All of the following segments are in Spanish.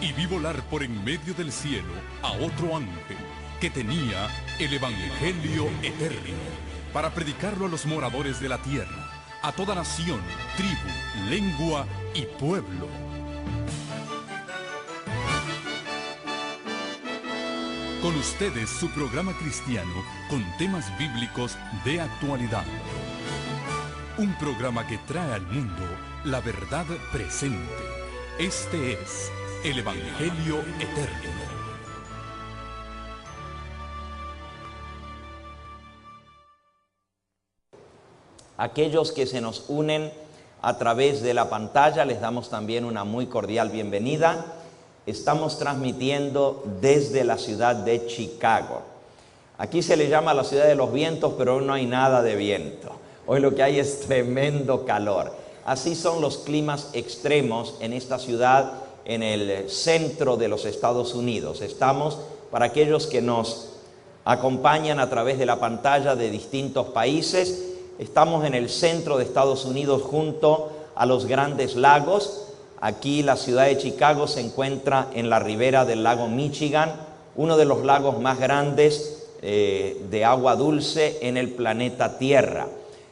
y vi volar por en medio del cielo a otro ángel que tenía el Evangelio eterno para predicarlo a los moradores de la tierra, a toda nación, tribu, lengua y pueblo. Con ustedes su programa cristiano con temas bíblicos de actualidad. Un programa que trae al mundo la verdad presente. Este es el Evangelio eterno. Aquellos que se nos unen a través de la pantalla, les damos también una muy cordial bienvenida. Estamos transmitiendo desde la ciudad de Chicago. Aquí se le llama la ciudad de los vientos, pero hoy no hay nada de viento. Hoy lo que hay es tremendo calor. Así son los climas extremos en esta ciudad, en el centro de los Estados Unidos. Estamos, para aquellos que nos acompañan a través de la pantalla de distintos países, estamos en el centro de Estados Unidos junto a los Grandes Lagos. Aquí la ciudad de Chicago se encuentra en la ribera del lago Michigan, uno de los lagos más grandes de agua dulce en el planeta Tierra.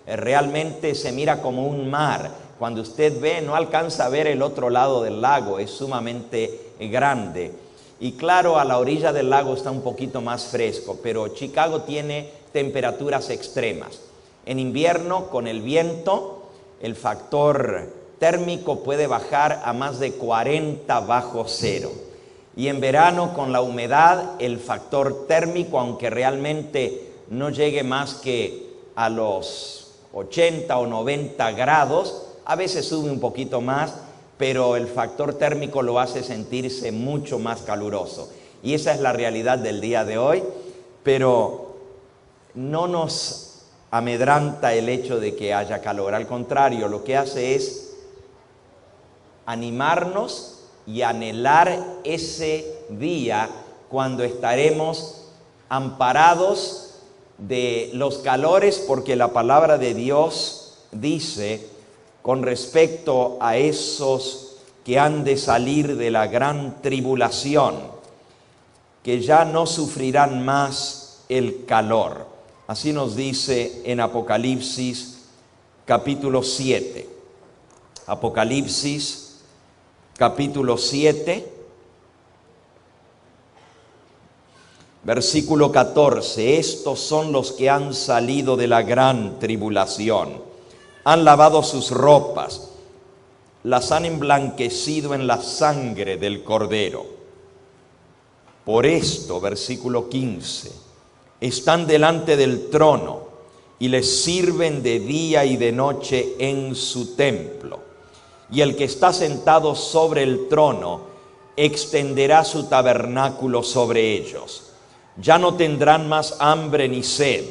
Realmente se mira como un mar. Cuando usted ve, no alcanza a ver el otro lado del lago, es sumamente grande. Y claro, a la orilla del lago está un poquito más fresco, pero Chicago tiene temperaturas extremas. En invierno, con el viento, el factor térmico puede bajar a más de 40 bajo cero. Y en verano, con la humedad, el factor térmico, aunque realmente no llegue más que a los 80 o 90 grados, a veces sube un poquito más, pero el factor térmico lo hace sentirse mucho más caluroso. Y esa es la realidad del día de hoy, pero no nos amedranta el hecho de que haya calor. Al contrario, lo que hace es animarnos y anhelar ese día cuando estaremos amparados de los calores, porque la palabra de Dios dice con respecto a esos que han de salir de la gran tribulación, que ya no sufrirán más el calor. Así nos dice en Apocalipsis capítulo 7. Apocalipsis capítulo 7, versículo 14. Estos son los que han salido de la gran tribulación. Han lavado sus ropas, las han emblanquecido en la sangre del Cordero. Por esto, versículo 15, están delante del trono y les sirven de día y de noche en su templo. Y el que está sentado sobre el trono extenderá su tabernáculo sobre ellos. Ya no tendrán más hambre ni sed.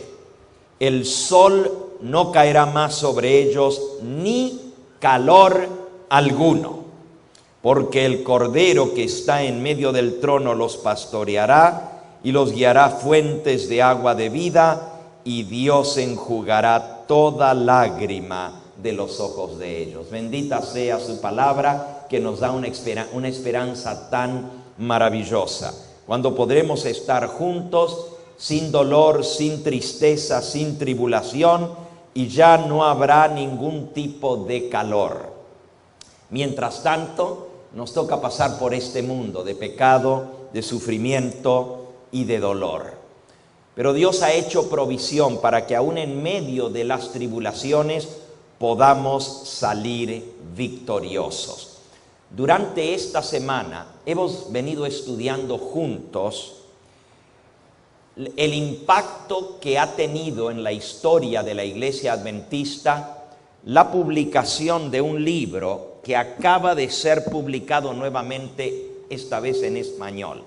El sol no caerá más sobre ellos, ni calor alguno. Porque el Cordero que está en medio del trono los pastoreará y los guiará a fuentes de agua de vida, y Dios enjugará toda lágrima de los ojos de ellos. Bendita sea su palabra, que nos da una esperanza tan maravillosa, cuando podremos estar juntos sin dolor, sin tristeza, sin tribulación, y ya no habrá ningún tipo de calor. Mientras tanto, nos toca pasar por este mundo de pecado, de sufrimiento y de dolor. Pero Dios ha hecho provisión para que aún en medio de las tribulaciones podamos salir victoriosos. Durante esta semana hemos venido estudiando juntos el impacto que ha tenido en la historia de la Iglesia Adventista la publicación de un libro que acaba de ser publicado nuevamente, esta vez en español.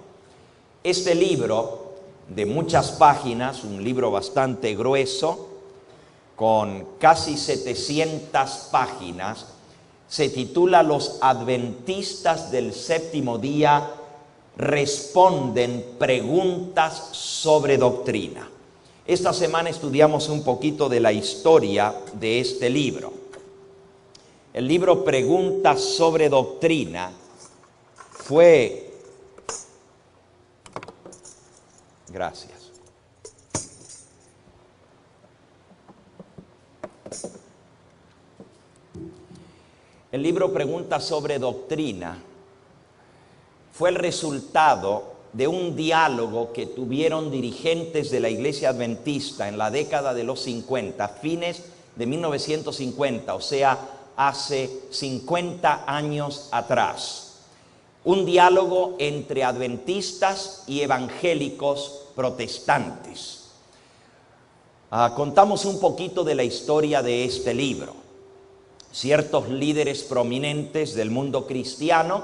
Este libro, de muchas páginas, un libro bastante grueso, con casi 700 páginas, se titula Los Adventistas del Séptimo Día responden preguntas sobre doctrina. Esta semana estudiamos un poquito de la historia de este libro. El libro Preguntas sobre Doctrina Gracias. El libro Preguntas sobre Doctrina fue el resultado de un diálogo que tuvieron dirigentes de la Iglesia Adventista en la década de los 50, fines de 1950, o sea, hace 50 años atrás. Un diálogo entre adventistas y evangélicos protestantes. Contamos un poquito de la historia de este libro. Ciertos líderes prominentes del mundo cristiano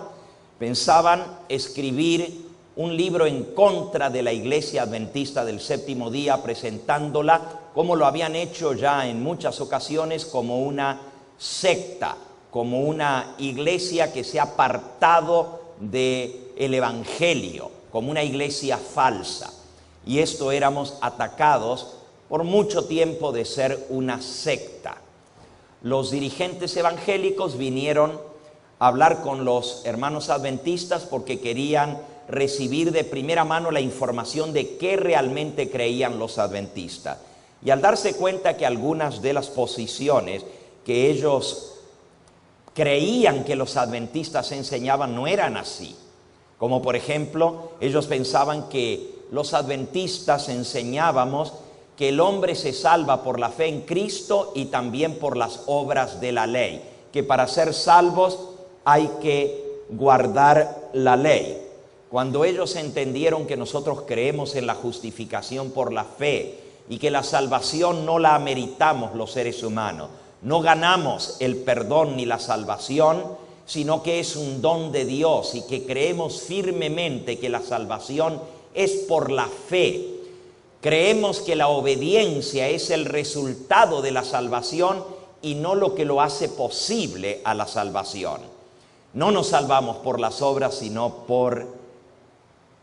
pensaban escribir un libro en contra de la Iglesia Adventista del Séptimo Día, presentándola, como lo habían hecho ya en muchas ocasiones, como una secta, como una iglesia que se ha apartado del Evangelio, como una iglesia falsa. Y esto éramos atacados por mucho tiempo de ser una secta. Los dirigentes evangélicos vinieron a hablar con los hermanos adventistas porque querían recibir de primera mano la información de qué realmente creían los adventistas. Y al darse cuenta que algunas de las posiciones que ellos creían que los adventistas enseñaban no eran así, como por ejemplo, ellos pensaban que los adventistas enseñábamos que el hombre se salva por la fe en Cristo y también por las obras de la ley, que para ser salvos hay que guardar la ley. Cuando ellos entendieron que nosotros creemos en la justificación por la fe y que la salvación no la meritamos los seres humanos, no ganamos el perdón ni la salvación, sino que es un don de Dios y que creemos firmemente que la salvación es por la fe. Creemos que la obediencia es el resultado de la salvación y no lo que lo hace posible a la salvación. No nos salvamos por las obras, sino por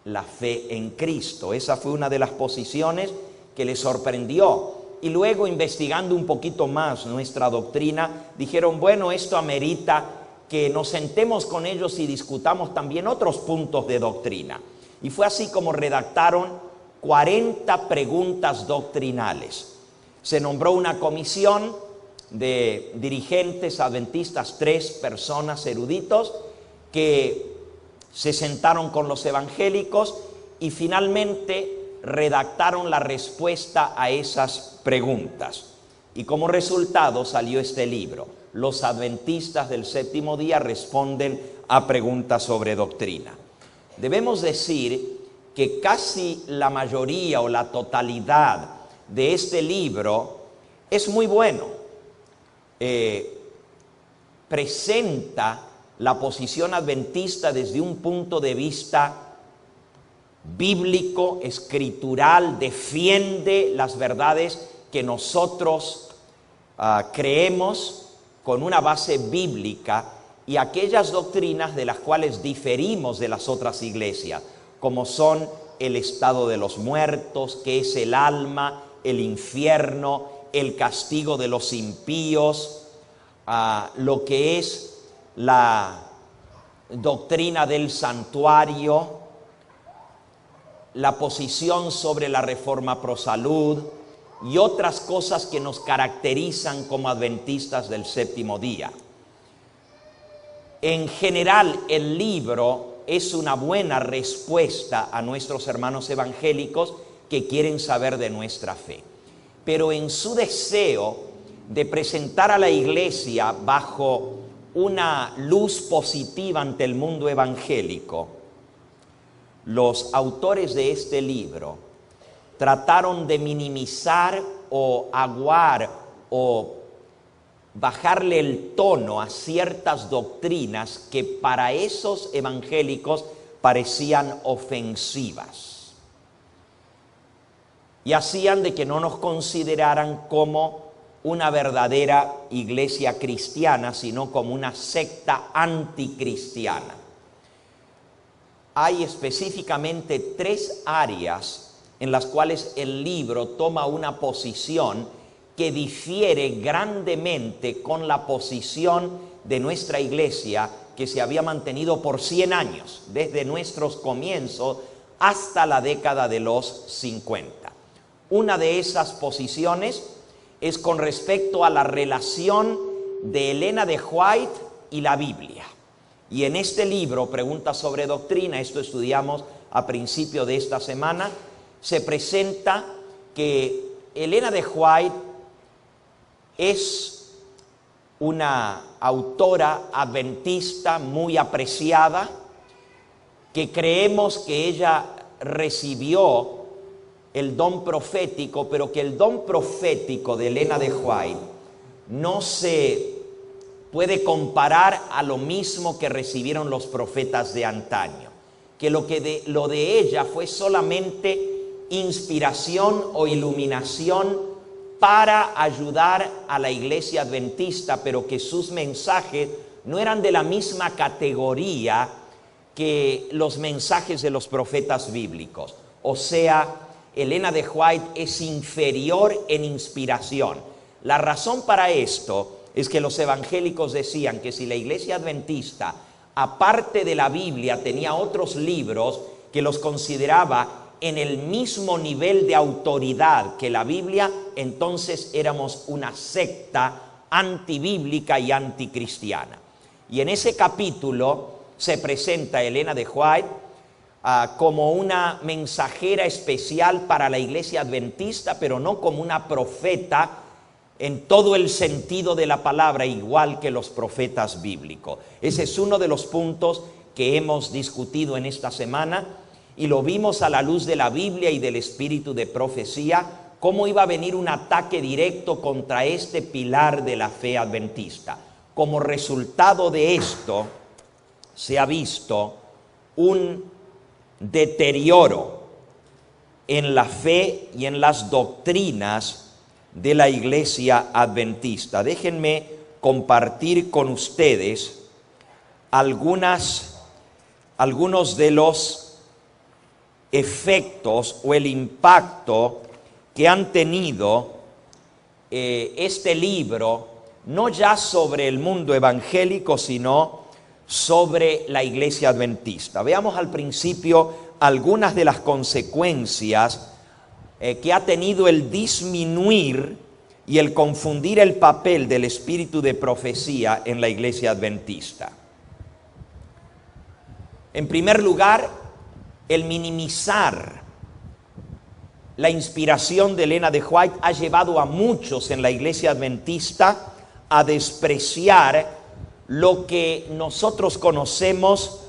la fe en Cristo. Esa fue una de las posiciones que les sorprendió. Y luego, investigando un poquito más nuestra doctrina, dijeron, bueno, esto amerita que nos sentemos con ellos y discutamos también otros puntos de doctrina. Y fue así como redactaron 40 preguntas doctrinales. Se nombró una comisión de dirigentes adventistas, 3 personas eruditos, que se sentaron con los evangélicos y finalmente redactaron la respuesta a esas preguntas. Y como resultado salió este libro. Los adventistas del Séptimo Día responden a preguntas sobre doctrina. Debemos decir que casi la mayoría o la totalidad de este libro es muy bueno. Presenta la posición adventista desde un punto de vista bíblico, escritural, defiende las verdades que nosotros creemos con una base bíblica y aquellas doctrinas de las cuales diferimos de las otras iglesias, como son el estado de los muertos, que es el alma, el infierno, el castigo de los impíos, lo que es la doctrina del santuario, la posición sobre la reforma pro salud y otras cosas que nos caracterizan como adventistas del Séptimo Día. En general, el libro es una buena respuesta a nuestros hermanos evangélicos que quieren saber de nuestra fe. Pero en su deseo de presentar a la iglesia bajo una luz positiva ante el mundo evangélico, los autores de este libro trataron de minimizar o aguar o bajarle el tono a ciertas doctrinas que para esos evangélicos parecían ofensivas. Y hacían de que no nos consideraran como una verdadera iglesia cristiana, sino como una secta anticristiana. Hay específicamente 3 áreas en las cuales el libro toma una posición que difiere grandemente con la posición de nuestra iglesia que se había mantenido por 100 años, desde nuestros comienzos hasta la década de los 50. Una de esas posiciones es con respecto a la relación de Elena de White y la Biblia. Y en este libro, Preguntas sobre Doctrina, esto estudiamos a principio de esta semana, se presenta que Elena de White es una autora adventista muy apreciada, que creemos que ella recibió el don profético, pero que el don profético de Elena de White no se puede comparar a lo mismo que recibieron los profetas de antaño, que lo de ella fue solamente inspiración o iluminación para ayudar a la iglesia adventista, pero que sus mensajes no eran de la misma categoría que los mensajes de los profetas bíblicos. O sea, Elena de White es inferior en inspiración. La razón para esto es que los evangélicos decían que si la iglesia adventista, aparte de la Biblia, tenía otros libros que los consideraba en el mismo nivel de autoridad que la Biblia, entonces éramos una secta antibíblica y anticristiana. Y en ese capítulo se presenta a Elena de White como una mensajera especial para la iglesia adventista, pero no como una profeta en todo el sentido de la palabra, igual que los profetas bíblicos. Ese es uno de los puntos que hemos discutido en esta semana, y lo vimos a la luz de la Biblia y del espíritu de profecía, cómo iba a venir un ataque directo contra este pilar de la fe adventista. Como resultado de esto, se ha visto un deterioro en la fe y en las doctrinas de la iglesia adventista. Déjenme compartir con ustedes algunos de los efectos o el impacto que han tenido este libro, no ya sobre el mundo evangélico, sino sobre la iglesia adventista. Veamos al principio algunas de las consecuencias que ha tenido el disminuir y el confundir el papel del espíritu de profecía en la iglesia adventista. En primer lugar, el minimizar la inspiración de Elena de White ha llevado a muchos en la iglesia adventista a despreciar lo que nosotros conocemos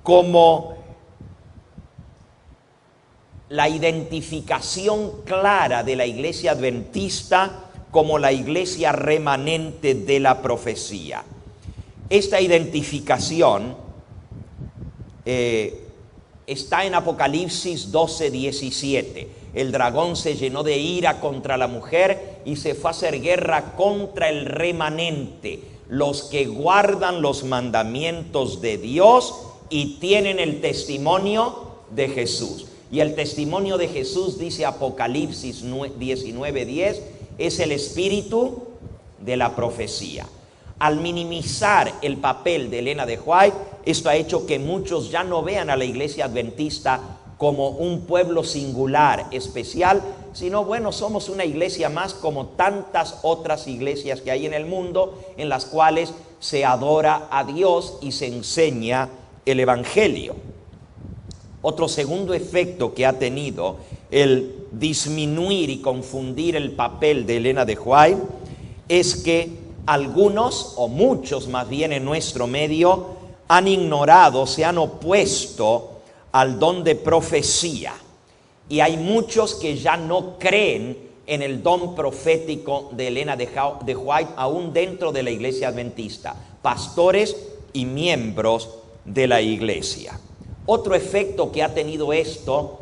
como la identificación clara de la iglesia adventista como la iglesia remanente de la profecía. Esta identificación está en Apocalipsis 12:17. El dragón se llenó de ira contra la mujer y se fue a hacer guerra contra el remanente, los que guardan los mandamientos de Dios y tienen el testimonio de Jesús. Y el testimonio de Jesús, dice Apocalipsis 19:10, es el espíritu de la profecía. Al minimizar el papel de Elena de White, esto ha hecho que muchos ya no vean a la iglesia adventista como un pueblo singular, especial, sino bueno, somos una iglesia más como tantas otras iglesias que hay en el mundo, en las cuales se adora a Dios y se enseña el evangelio. Otro segundo efecto que ha tenido el disminuir y confundir el papel de Elena de White es que algunos, o muchos más bien en nuestro medio, han ignorado, se han opuesto al don de profecía. Y hay muchos que ya no creen en el don profético de Elena de White, aún dentro de la iglesia adventista, pastores y miembros de la iglesia. Otro efecto que ha tenido esto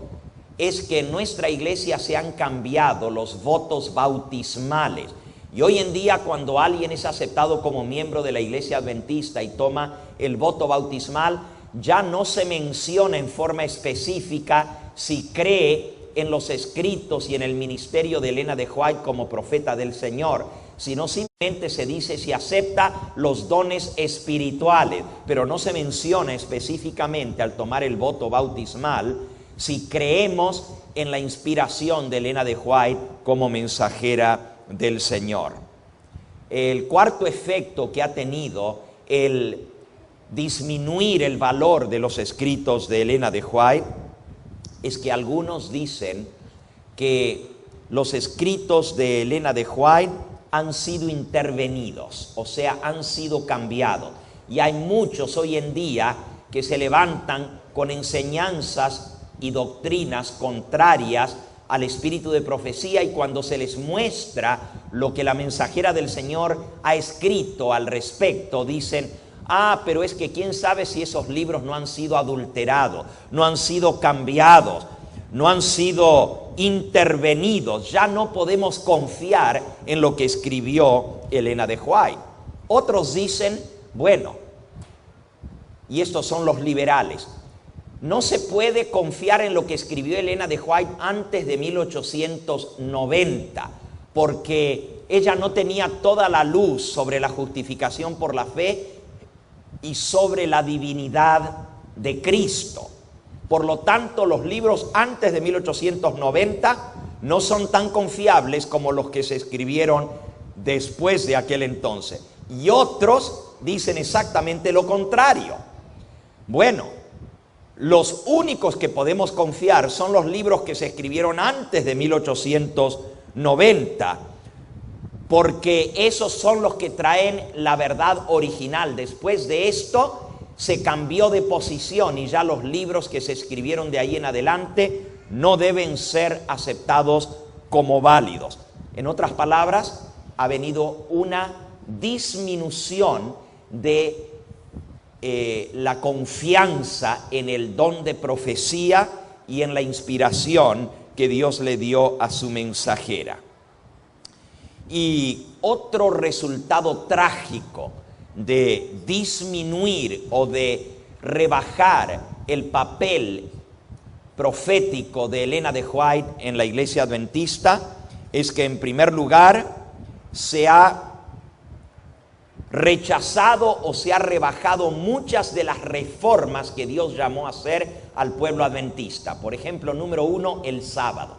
es que en nuestra iglesia se han cambiado los votos bautismales. Y hoy en día, cuando alguien es aceptado como miembro de la iglesia adventista y toma el voto bautismal, ya no se menciona en forma específica si cree en los escritos y en el ministerio de Elena de White como profeta del Señor, sino simplemente se dice si acepta los dones espirituales, pero no se menciona específicamente al tomar el voto bautismal si creemos en la inspiración de Elena de White como mensajera del Señor. El cuarto efecto que ha tenido el disminuir el valor de los escritos de Elena de White es que algunos dicen que los escritos de Elena de White han sido intervenidos, o sea, han sido cambiados. Y hay muchos hoy en día que se levantan con enseñanzas y doctrinas contrarias al espíritu de profecía, y cuando se les muestra lo que la mensajera del Señor ha escrito al respecto, dicen: ah, pero es que quién sabe si esos libros no han sido adulterados, no han sido cambiados, no han sido intervenidos, ya no podemos confiar en lo que escribió Elena de White. Otros dicen, bueno, y estos son los liberales, no se puede confiar en lo que escribió Elena de White antes de 1890, porque ella no tenía toda la luz sobre la justificación por la fe y sobre la divinidad de Cristo. Por lo tanto, los libros antes de 1890 no son tan confiables como los que se escribieron después de aquel entonces. Y otros dicen exactamente lo contrario. Bueno, los únicos que podemos confiar son los libros que se escribieron antes de 1890, porque esos son los que traen la verdad original. Después de esto se cambió de posición y ya los libros que se escribieron de ahí en adelante no deben ser aceptados como válidos. En otras palabras, ha venido una disminución de la confianza en el don de profecía y en la inspiración que Dios le dio a su mensajera. Y otro resultado trágico de disminuir o de rebajar el papel profético de Elena de White en la iglesia adventista es que, en primer lugar, se ha rechazado o se ha rebajado muchas de las reformas que Dios llamó a hacer al pueblo adventista. Por ejemplo, número uno, el sábado.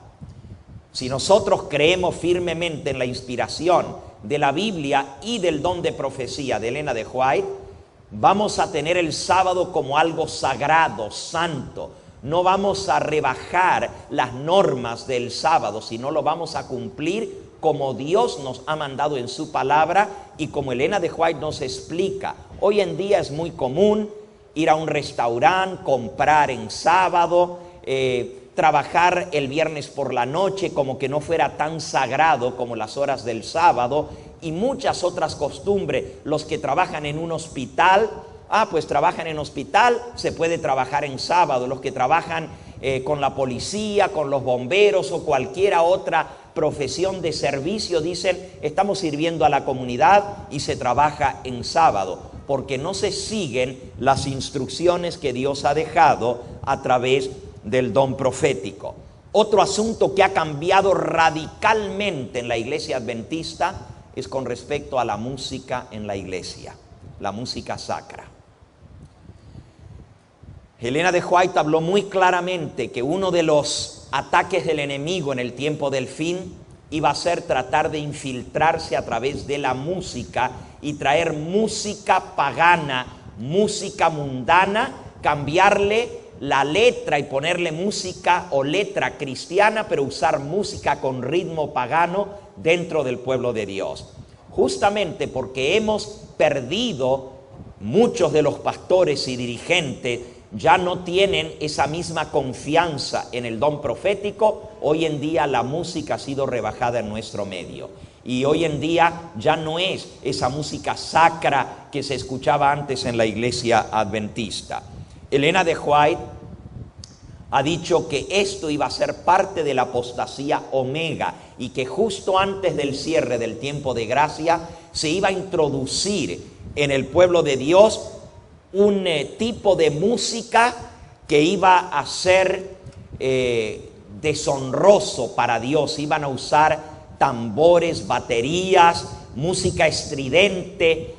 Si nosotros creemos firmemente en la inspiración de la Biblia y del don de profecía de Elena de White, vamos a tener el sábado como algo sagrado, santo. No vamos a rebajar las normas del sábado, sino lo vamos a cumplir como Dios nos ha mandado en su palabra y como Elena de White nos explica. Hoy en día es muy común ir a un restaurante, comprar en sábado, trabajar el viernes por la noche como que no fuera tan sagrado como las horas del sábado, y muchas otras costumbres. Los que trabajan en un hospital, pues trabajan en hospital, se puede trabajar en sábado. Los que trabajan con la policía, con los bomberos o cualquiera otra profesión de servicio, dicen: estamos sirviendo a la comunidad y se trabaja en sábado, porque no se siguen las instrucciones que Dios ha dejado a través del don profético. Otro asunto que ha cambiado radicalmente en la iglesia adventista es con respecto a la música en la iglesia, la música sacra. Elena de White habló muy claramente que uno de los ataques del enemigo en el tiempo del fin iba a ser tratar de infiltrarse a través de la música y traer música pagana, música mundana, cambiarle la letra y ponerle música o letra cristiana, pero usar música con ritmo pagano dentro del pueblo de Dios. Justamente porque hemos perdido, muchos de los pastores y dirigentes ya no tienen esa misma confianza en el don profético. Hoy en día la música ha sido rebajada en nuestro medio. Y hoy en día ya no es esa música sacra que se escuchaba antes en la iglesia adventista. Elena de White ha dicho que esto iba a ser parte de la apostasía omega y que justo antes del cierre del tiempo de gracia se iba a introducir en el pueblo de Dios un tipo de música que iba a ser deshonroso para Dios. Iban a usar tambores, baterías, música estridente,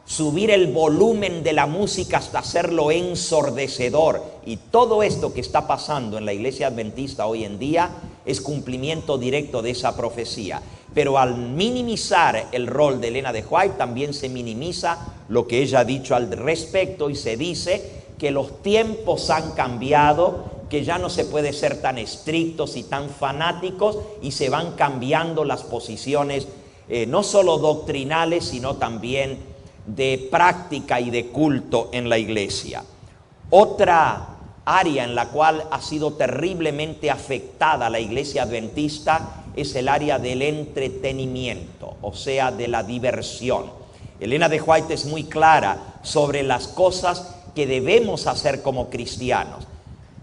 subir el volumen de la música hasta hacerlo ensordecedor. Y todo esto que está pasando en la iglesia adventista hoy en día es cumplimiento directo de esa profecía. Pero al minimizar el rol de Elena de White, también se minimiza lo que ella ha dicho al respecto, y se dice que los tiempos han cambiado, que ya no se puede ser tan estrictos y tan fanáticos, y se van cambiando las posiciones, no solo doctrinales, sino también de práctica y de culto en la iglesia. Otra área en la cual ha sido terriblemente afectada la iglesia adventista es el área del entretenimiento, o sea, de la diversión. Elena de White es muy clara sobre las cosas que debemos hacer como cristianos.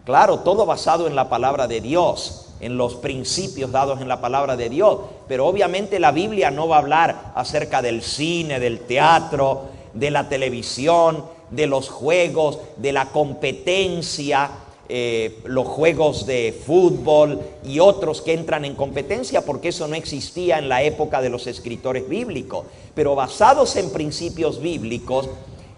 Claro, todo basado en la palabra de Dios, en los principios dados en la palabra de Dios, pero obviamente la Biblia no va a hablar acerca del cine, del teatro, de la televisión, de los juegos, de la competencia, los juegos de fútbol y otros que entran en competencia, porque eso no existía en la época de los escritores bíblicos. Pero basados en principios bíblicos,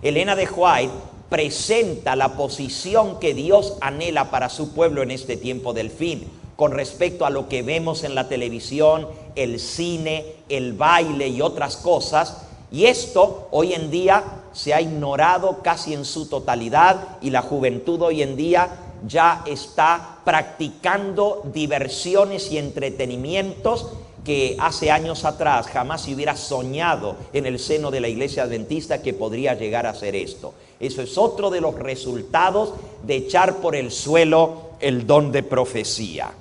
Elena de White presenta la posición que Dios anhela para su pueblo en este tiempo del fin, con respecto a lo que vemos en la televisión, el cine, el baile y otras cosas. Y esto hoy en día se ha ignorado casi en su totalidad, y la juventud hoy en día ya está practicando diversiones y entretenimientos que hace años atrás jamás se hubiera soñado en el seno de la iglesia adventista que podría llegar a ser esto. Eso es otro de los resultados de echar por el suelo el don de profecía.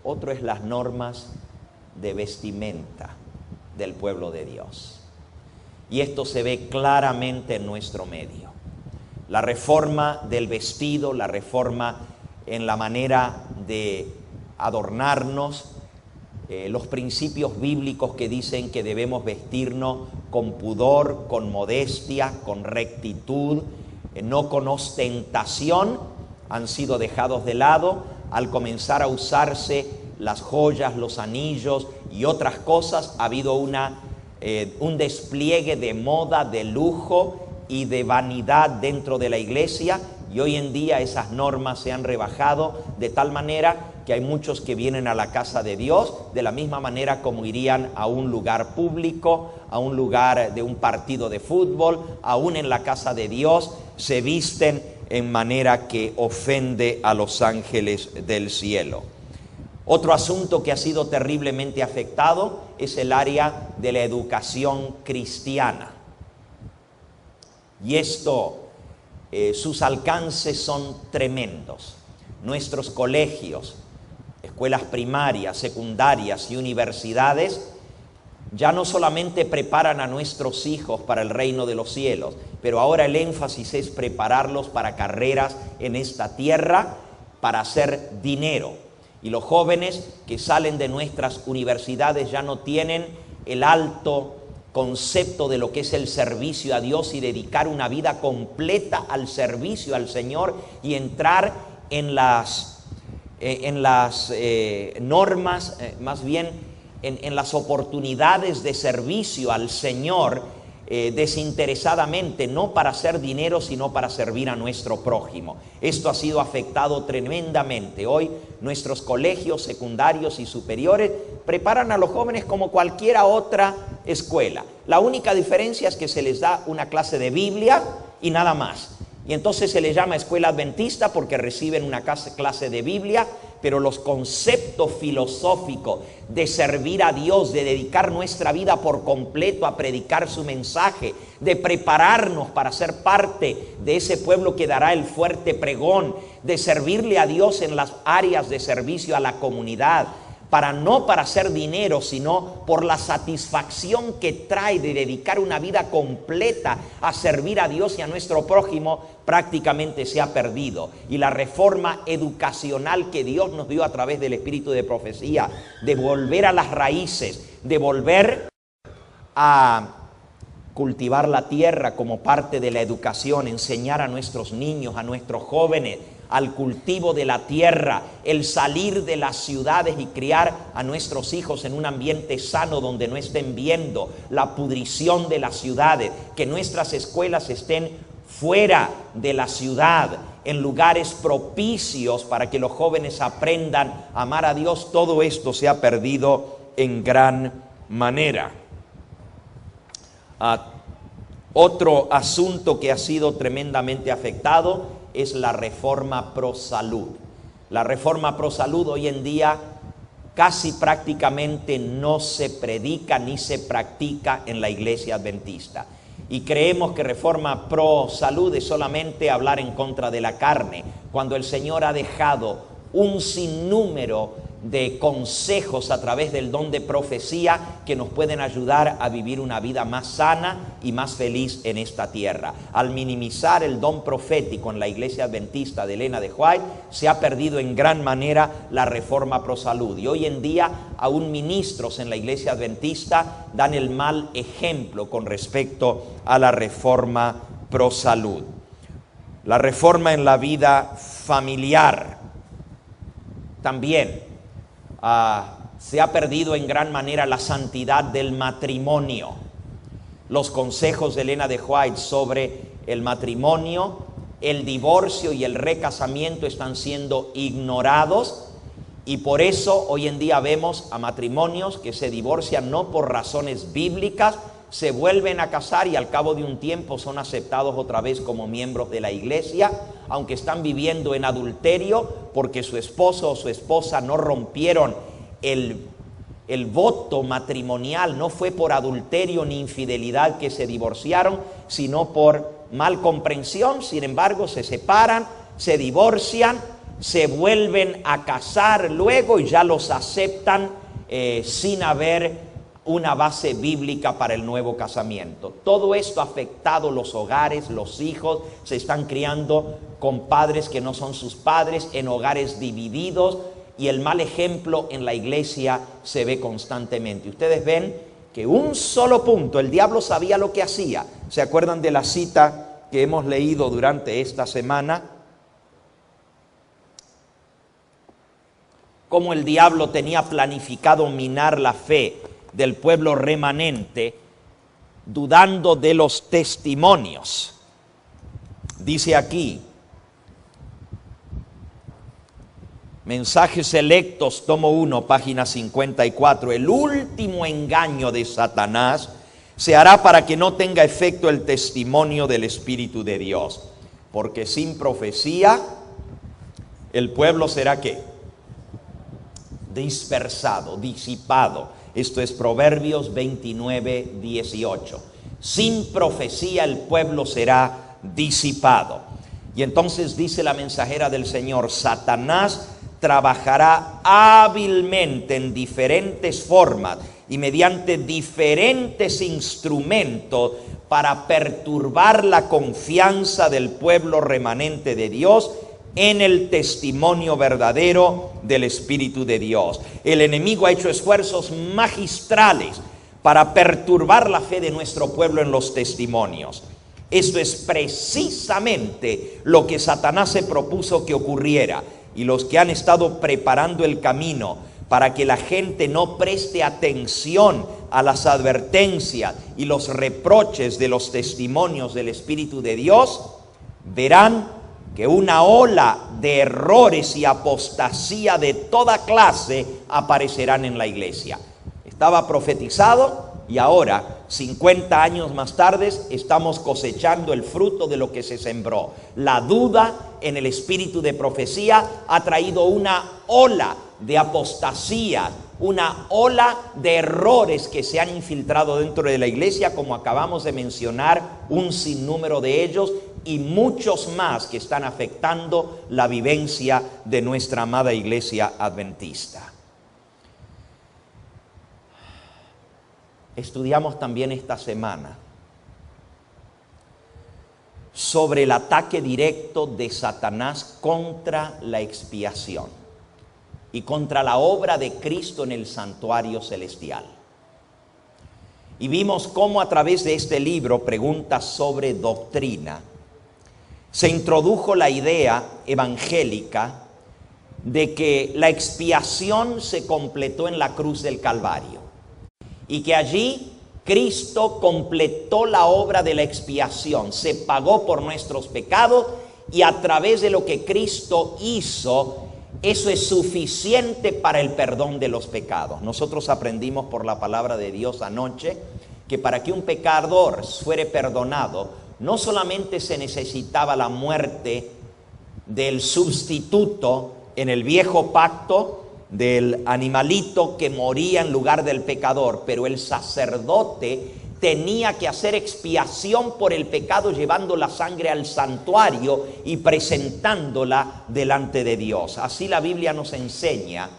Otro es las normas de vestimenta del pueblo de Dios. Y esto se ve claramente en nuestro medio. La reforma del vestido, la reforma en la manera de adornarnos, los principios bíblicos que dicen que debemos vestirnos con pudor, con modestia, con rectitud, no con ostentación, han sido dejados de lado al comenzar a usarse las joyas, los anillos y otras cosas. Ha habido un despliegue de moda, de lujo y de vanidad dentro de la iglesia, y hoy en día esas normas se han rebajado de tal manera que hay muchos que vienen a la casa de Dios de la misma manera como irían a un lugar público, a un lugar de un partido de fútbol. Aún en la casa de Dios se visten en manera que ofende a los ángeles del cielo. Otro asunto que ha sido terriblemente afectado es el área de la educación cristiana. Y esto, sus alcances son tremendos. Nuestros colegios, escuelas primarias, secundarias y universidades ya no solamente preparan a nuestros hijos para el reino de los cielos, pero ahora el énfasis es prepararlos para carreras en esta tierra, para hacer dinero. Y los jóvenes que salen de nuestras universidades ya no tienen el alto concepto de lo que es el servicio a Dios y dedicar una vida completa al servicio al Señor y entrar en las normas, más bien en las oportunidades de servicio al Señor desinteresadamente, no para hacer dinero, sino para servir a nuestro prójimo. Esto ha sido afectado tremendamente. Hoy nuestros colegios secundarios y superiores preparan a los jóvenes como cualquier otra escuela. La única diferencia es que se les da una clase de Biblia y nada más. Y entonces se les llama escuela adventista porque reciben una clase de Biblia, pero los conceptos filosóficos de servir a Dios, de dedicar nuestra vida por completo a predicar su mensaje, de prepararnos para ser parte de ese pueblo que dará el fuerte pregón, de servirle a Dios en las áreas de servicio a la comunidad, no para hacer dinero, sino por la satisfacción que trae de dedicar una vida completa a servir a Dios y a nuestro prójimo, prácticamente se ha perdido. Y la reforma educacional que Dios nos dio a través del espíritu de profecía, de volver a las raíces, de volver a cultivar la tierra como parte de la educación, enseñar a nuestros niños, a nuestros jóvenes al cultivo de la tierra, el salir de las ciudades y criar a nuestros hijos en un ambiente sano donde no estén viendo la pudrición de las ciudades, que nuestras escuelas estén fuera de la ciudad, en lugares propicios para que los jóvenes aprendan a amar a Dios. Todo esto se ha perdido en gran manera. Otro asunto que ha sido tremendamente afectado es la reforma pro salud. La reforma pro salud hoy en día casi prácticamente no se predica ni se practica en la iglesia adventista. Y creemos que reforma pro salud es solamente hablar en contra de la carne, cuando el Señor ha dejado un sinnúmero de consejos a través del don de profecía que nos pueden ayudar a vivir una vida más sana y más feliz en esta tierra. Al minimizar el don profético en la iglesia adventista de Elena de White, se ha perdido en gran manera la reforma pro salud. Y hoy en día aún ministros en la iglesia adventista dan el mal ejemplo con respecto a la reforma pro salud. La reforma en la vida familiar también. Se ha perdido en gran manera la santidad del matrimonio. Los consejos de Elena de White sobre el matrimonio, el divorcio y el recasamiento están siendo ignorados, y por eso hoy en día vemos a matrimonios que se divorcian no por razones bíblicas, se vuelven a casar y al cabo de un tiempo son aceptados otra vez como miembros de la iglesia, aunque están viviendo en adulterio porque su esposo o su esposa no rompieron el voto matrimonial. No fue por adulterio ni infidelidad que se divorciaron, sino por mal comprensión. Sin embargo, se separan, se divorcian, se vuelven a casar luego y ya los aceptan sin haber una base bíblica para el nuevo casamiento. Todo esto ha afectado los hogares, los hijos se están criando con padres que no son sus padres, en hogares divididos, y el mal ejemplo en la iglesia se ve constantemente. Ustedes ven que un solo punto, el diablo sabía lo que hacía. ¿Se acuerdan de la cita que hemos leído durante esta semana? Cómo el diablo tenía planificado minar la fe del pueblo remanente, dudando de los testimonios. Dice aquí, Mensajes Selectos, tomo 1, página 54, el último engaño de Satanás se hará para que no tenga efecto el testimonio del Espíritu de Dios, porque sin profecía el pueblo será ¿qué? Dispersado, disipado. Esto es Proverbios 29, 18. Sin profecía el pueblo será disipado. Y entonces dice la mensajera del Señor, Satanás trabajará hábilmente en diferentes formas y mediante diferentes instrumentos para perturbar la confianza del pueblo remanente de Dios en el testimonio verdadero del Espíritu de Dios. El enemigo ha hecho esfuerzos magistrales para perturbar la fe de nuestro pueblo en los testimonios. Esto es precisamente lo que Satanás se propuso que ocurriera, y los que han estado preparando el camino para que la gente no preste atención a las advertencias y los reproches de los testimonios del Espíritu de Dios, verán que una ola de errores y apostasía de toda clase aparecerán en la iglesia. Estaba profetizado y ahora, 50 años más tarde, estamos cosechando el fruto de lo que se sembró. La duda en el espíritu de profecía ha traído una ola de apostasía, una ola de errores que se han infiltrado dentro de la iglesia, como acabamos de mencionar, un sinnúmero de ellos, y muchos más que están afectando la vivencia de nuestra amada iglesia adventista. Estudiamos también esta semana sobre el ataque directo de Satanás contra la expiación y contra la obra de Cristo en el santuario celestial. Y vimos cómo a través de este libro, Preguntas sobre Doctrina, se introdujo la idea evangélica de que la expiación se completó en la cruz del Calvario y que allí Cristo completó la obra de la expiación, se pagó por nuestros pecados y a través de lo que Cristo hizo, eso es suficiente para el perdón de los pecados. Nosotros aprendimos por la palabra de Dios anoche que para que un pecador fuere perdonado, no solamente se necesitaba la muerte del sustituto en el viejo pacto, del animalito que moría en lugar del pecador, pero el sacerdote tenía que hacer expiación por el pecado llevando la sangre al santuario y presentándola delante de Dios. Así la Biblia nos enseña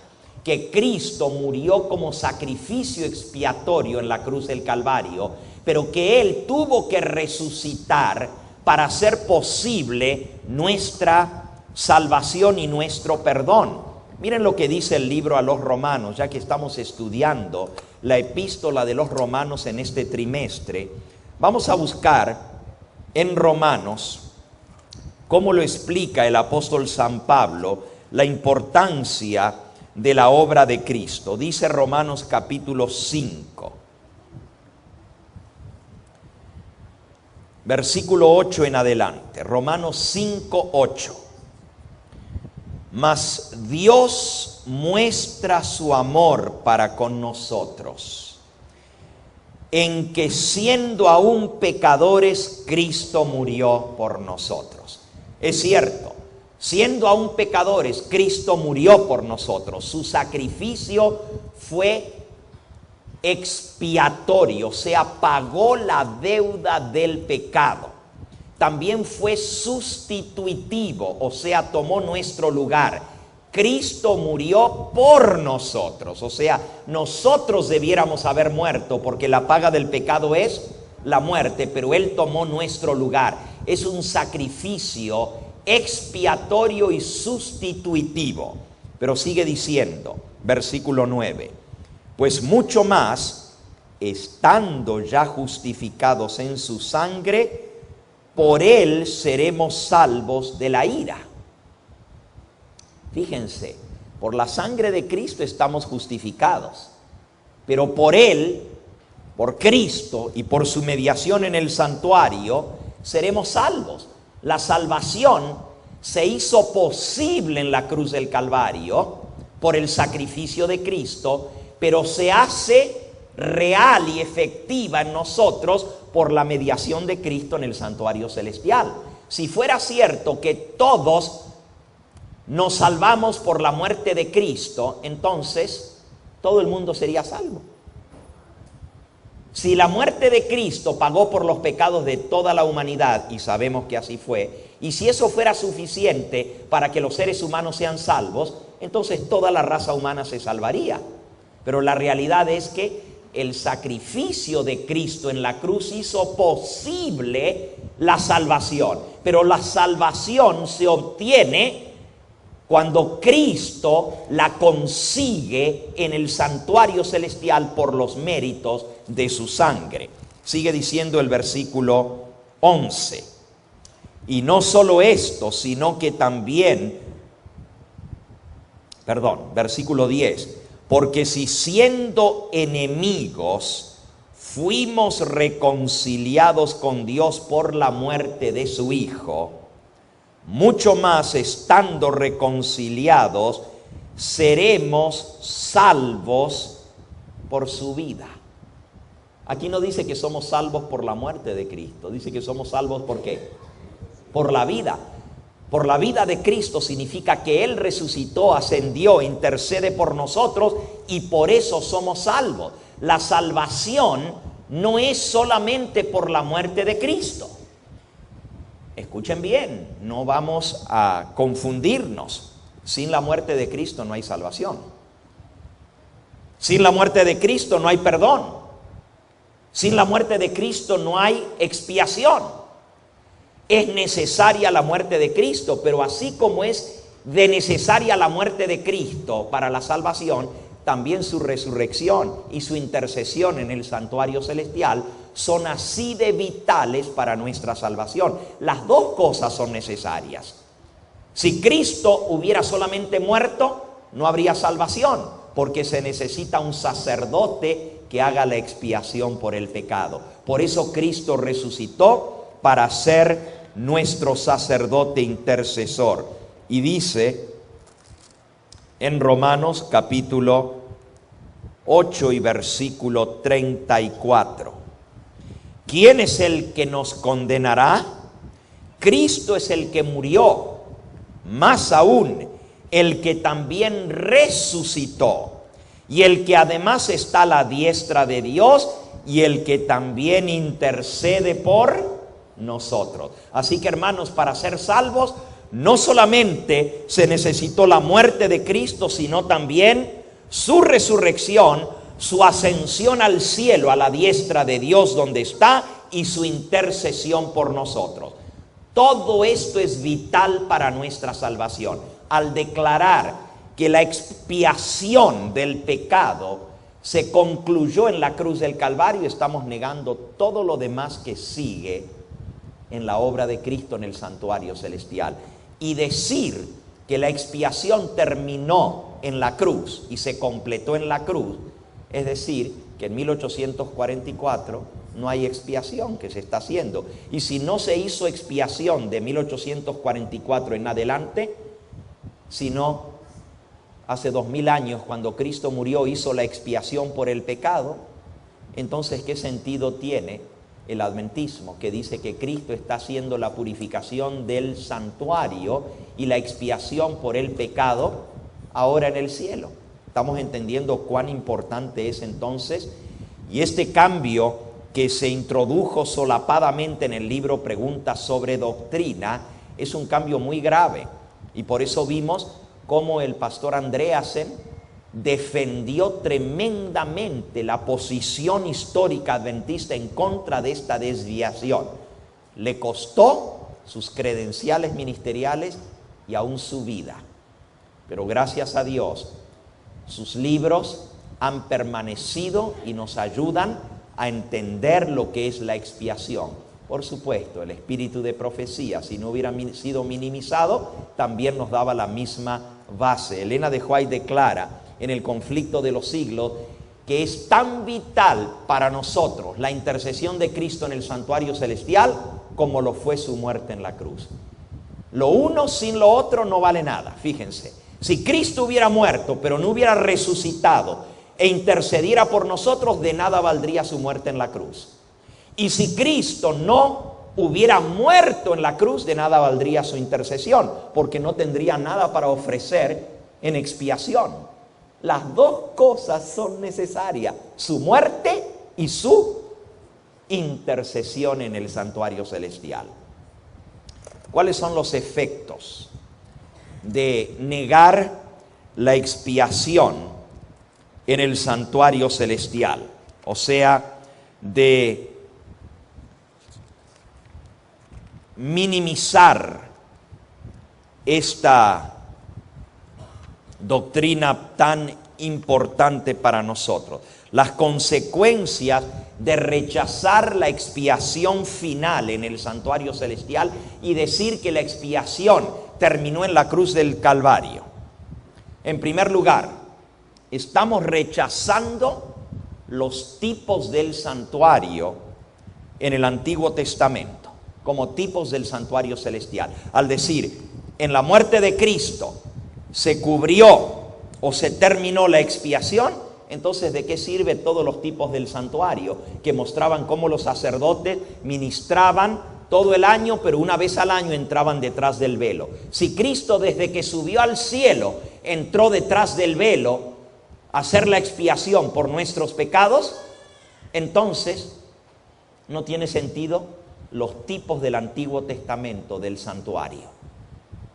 que Cristo murió como sacrificio expiatorio en la cruz del Calvario, pero que Él tuvo que resucitar para hacer posible nuestra salvación y nuestro perdón. Miren lo que dice el libro a los Romanos, ya que estamos estudiando la epístola de los Romanos en este trimestre. Vamos a buscar en Romanos cómo lo explica el apóstol San Pablo, la importancia de la obra de Cristo. Dice Romanos capítulo 5, versículo 8 en adelante. Romanos 5, 8. Mas Dios muestra su amor para con nosotros, en que siendo aún pecadores, Cristo murió por nosotros. Es cierto, siendo aún pecadores, Cristo murió por nosotros. Su sacrificio fue expiatorio, o sea, pagó la deuda del pecado. También fue sustitutivo, o sea, tomó nuestro lugar. Cristo murió por nosotros, o sea, nosotros debiéramos haber muerto porque la paga del pecado es la muerte, pero Él tomó nuestro lugar. Es un sacrificio expiatorio y sustitutivo. Pero sigue diciendo, versículo 9, pues mucho más, estando ya justificados en su sangre, por Él seremos salvos de la ira. Fíjense, por la sangre de Cristo estamos justificados, pero por Él, por Cristo y por su mediación en el santuario, seremos salvos. La salvación se hizo posible en la cruz del Calvario por el sacrificio de Cristo, pero se hace real y efectiva en nosotros por la mediación de Cristo en el santuario celestial. Si fuera cierto que todos nos salvamos por la muerte de Cristo, entonces todo el mundo sería salvo. Si la muerte de Cristo pagó por los pecados de toda la humanidad, y sabemos que así fue, y si eso fuera suficiente para que los seres humanos sean salvos, entonces toda la raza humana se salvaría. Pero la realidad es que el sacrificio de Cristo en la cruz hizo posible la salvación. Pero la salvación se obtiene cuando Cristo la consigue en el santuario celestial por los méritos de su sangre. Sigue diciendo el versículo 11. Y no solo esto, sino que también, versículo 10. Porque si siendo enemigos fuimos reconciliados con Dios por la muerte de su Hijo, mucho más estando reconciliados seremos salvos por su vida. Aquí no dice que somos salvos por la muerte de Cristo, dice que somos salvos ¿por qué? Por la vida. Por la vida de Cristo significa que Él resucitó, ascendió, intercede por nosotros y por eso somos salvos. La salvación no es solamente por la muerte de Cristo. Escuchen bien, no vamos a confundirnos. Sin la muerte de Cristo no hay salvación. Sin la muerte de Cristo no hay perdón. Sin la muerte de Cristo no hay expiación. Es necesaria la muerte de Cristo, pero así como es de necesaria la muerte de Cristo para la salvación, también su resurrección y su intercesión en el santuario celestial son así de vitales para nuestra salvación. Las dos cosas son necesarias. Si Cristo hubiera solamente muerto, no habría salvación, porque se necesita un sacerdote que haga la expiación por el pecado. Por eso Cristo resucitó para ser nuestro sacerdote intercesor. Y dice en Romanos capítulo 8 y versículo 34: ¿quién es el que nos condenará? Cristo es el que murió, más aún el que también resucitó, y el que además está a la diestra de Dios, y el que también intercede por nosotros. Así que, hermanos, para ser salvos no solamente se necesitó la muerte de Cristo, sino también su resurrección, su ascensión al cielo, a la diestra de Dios donde está, y su intercesión por nosotros. Todo esto es vital para nuestra salvación. Al declarar que la expiación del pecado se concluyó en la cruz del Calvario, estamos negando todo lo demás que sigue en la obra de Cristo en el santuario celestial. Y decir que la expiación terminó en la cruz y se completó en la cruz, es decir, que en 1844 no hay expiación que se está haciendo. Y si no se hizo expiación de 1844 en adelante, sino hace 2000 años, cuando Cristo murió, hizo la expiación por el pecado, entonces ¿qué sentido tiene el adventismo, que dice que Cristo está haciendo la purificación del santuario y la expiación por el pecado ahora en el cielo? Estamos entendiendo cuán importante es entonces, y este cambio que se introdujo solapadamente en el libro Preguntas sobre Doctrina es un cambio muy grave, y por eso vimos cómo el pastor Andreasen defendió tremendamente la posición histórica adventista en contra de esta desviación. Le costó sus credenciales ministeriales y aún su vida, pero gracias a Dios sus libros han permanecido y nos ayudan a entender lo que es la expiación. Por supuesto, el espíritu de profecía, si no hubiera sido minimizado, también nos daba la misma base. Elena de White declara en El conflicto de los siglos que es tan vital para nosotros la intercesión de Cristo en el santuario celestial como lo fue su muerte en la cruz. Lo uno sin lo otro no vale nada. Fíjense, si Cristo hubiera muerto pero no hubiera resucitado e intercediera por nosotros, de nada valdría su muerte en la cruz. Y si Cristo no hubiera muerto en la cruz, de nada valdría su intercesión, porque no tendría nada para ofrecer en expiación. Las dos cosas son necesarias: su muerte y su intercesión en el santuario celestial. ¿Cuáles son los efectos de negar la expiación en el santuario celestial? O sea, de minimizar esta doctrina tan importante para nosotros. Las consecuencias de rechazar la expiación final en el santuario celestial y decir que la expiación terminó en la cruz del Calvario. En primer lugar, estamos rechazando los tipos del santuario en el Antiguo Testamento como tipos del santuario celestial. Al decir, en la muerte de Cristo se cubrió o se terminó la expiación, entonces ¿de qué sirve todos los tipos del santuario que mostraban cómo los sacerdotes ministraban todo el año, pero una vez al año entraban detrás del velo? Si Cristo, desde que subió al cielo, entró detrás del velo a hacer la expiación por nuestros pecados, entonces no tiene sentido los tipos del Antiguo Testamento del santuario.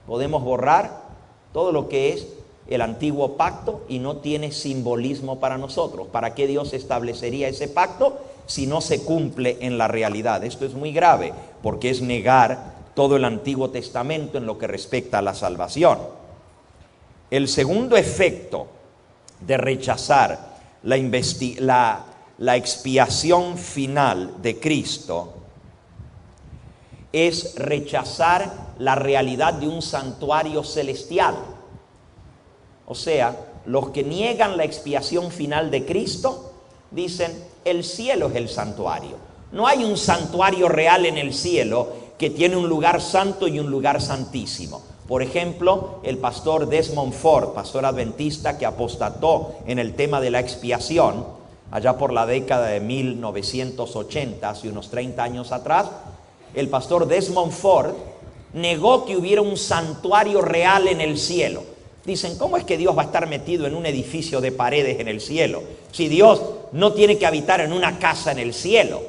Podemos borrar todo lo que es el antiguo pacto y no tiene simbolismo para nosotros. ¿Para qué Dios establecería ese pacto si no se cumple en la realidad? Esto es muy grave, porque es negar todo el Antiguo Testamento en lo que respecta a la salvación. El segundo efecto de rechazar la expiación final de Cristo es rechazar la realidad de un santuario celestial. O sea, los que niegan la expiación final de Cristo dicen, el cielo es el santuario. No hay un santuario real en el cielo que tiene un lugar santo y un lugar santísimo. Por ejemplo, el pastor Desmond Ford, pastor adventista que apostató en el tema de la expiación, allá por la década de 1980, hace unos 30 años atrás, el pastor Desmond Ford negó que hubiera un santuario real en el cielo. Dicen, ¿cómo es que Dios va a estar metido en un edificio de paredes en el cielo? Si Dios no tiene que habitar en una casa en el cielo.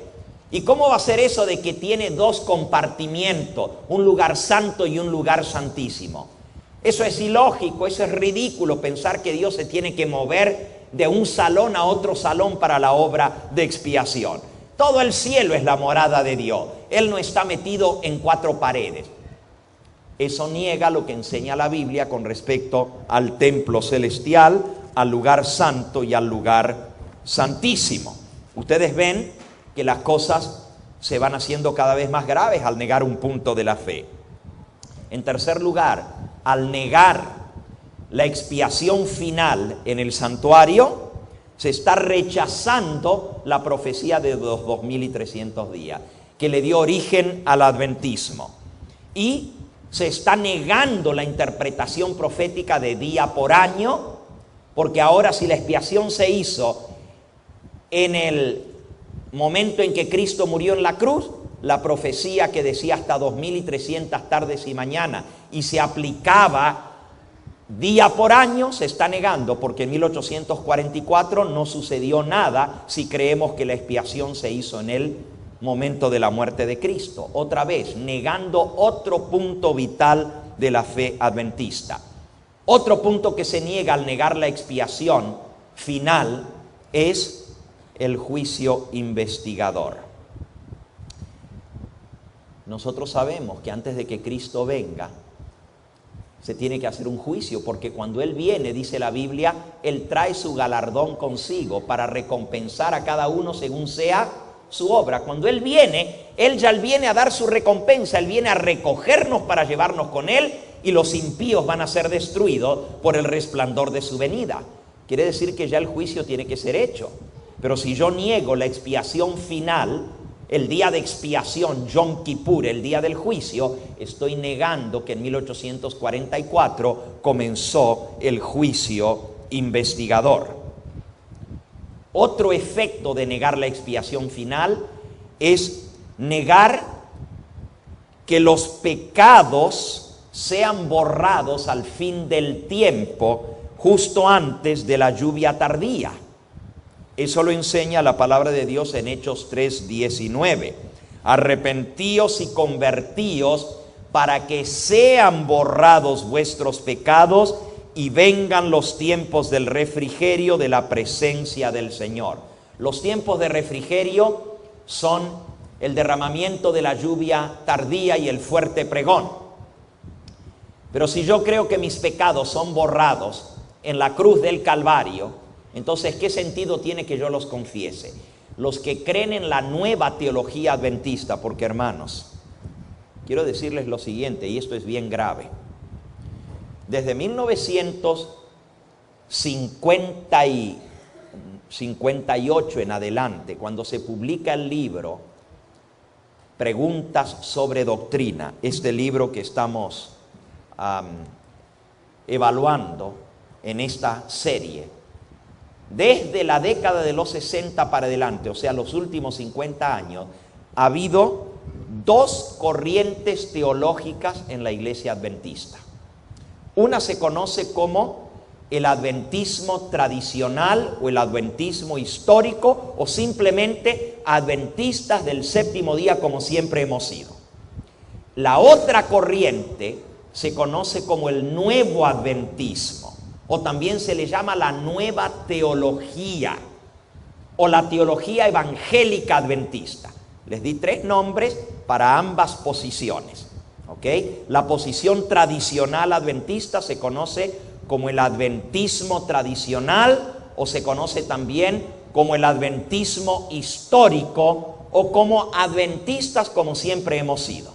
¿Y cómo va a ser eso de que tiene dos compartimientos, un lugar santo y un lugar santísimo? Eso es ilógico, eso es ridículo, pensar que Dios se tiene que mover de un salón a otro salón para la obra de expiación. Todo el cielo es la morada de Dios. Él no está metido en cuatro paredes. Eso niega lo que enseña la Biblia con respecto al templo celestial, al lugar santo y al lugar santísimo. Ustedes ven que las cosas se van haciendo cada vez más graves al negar un punto de la fe. En tercer lugar, al negar la expiación final en el santuario, se está rechazando la profecía de los 2300 días, que le dio origen al adventismo. Y se está negando la interpretación profética de día por año, porque ahora si la expiación se hizo en el momento en que Cristo murió en la cruz, la profecía que decía hasta 2300 tardes y mañanas y se aplicaba día por año, se está negando, porque en 1844 no sucedió nada si creemos que la expiación se hizo en el momento de la muerte de Cristo. Otra vez, negando otro punto vital de la fe adventista. Otro punto que se niega al negar la expiación final es el juicio investigador. Nosotros sabemos que antes de que Cristo venga, se tiene que hacer un juicio, porque cuando Él viene, dice la Biblia, Él trae su galardón consigo para recompensar a cada uno según sea su obra. Cuando Él viene, Él viene a dar su recompensa, Él viene a recogernos para llevarnos con Él, y los impíos van a ser destruidos por el resplandor de su venida. Quiere decir que ya el juicio tiene que ser hecho. Pero si yo niego la expiación final, el día de expiación, Yom Kippur, el día del juicio, estoy negando que en 1844 comenzó el juicio investigador. Otro efecto de negar la expiación final es negar que los pecados sean borrados al fin del tiempo, justo antes de la lluvia tardía. Eso lo enseña la palabra de Dios en Hechos 3:19. Arrepentíos y convertíos para que sean borrados vuestros pecados y vengan los tiempos del refrigerio de la presencia del Señor. Los tiempos de refrigerio son el derramamiento de la lluvia tardía y el fuerte pregón. Pero si yo creo que mis pecados son borrados en la cruz del Calvario, entonces, ¿qué sentido tiene que yo los confiese? Los que creen en la nueva teología adventista, porque hermanos, quiero decirles lo siguiente, y esto es bien grave. Desde 1958 en adelante, cuando se publica el libro Preguntas sobre Doctrina, este libro que estamos evaluando en esta serie, desde la década de los 60 para adelante, o sea, los últimos 50 años, ha habido dos corrientes teológicas en la iglesia adventista. Una se conoce como el adventismo tradicional o el adventismo histórico, o simplemente adventistas del séptimo día como siempre hemos sido. La otra corriente se conoce como el nuevo adventismo, o también se le llama la nueva teología o la teología evangélica adventista. Les di 3 nombres para ambas posiciones, ¿ok? La posición tradicional adventista se conoce como el adventismo tradicional o se conoce también como el adventismo histórico o como adventistas como siempre hemos sido.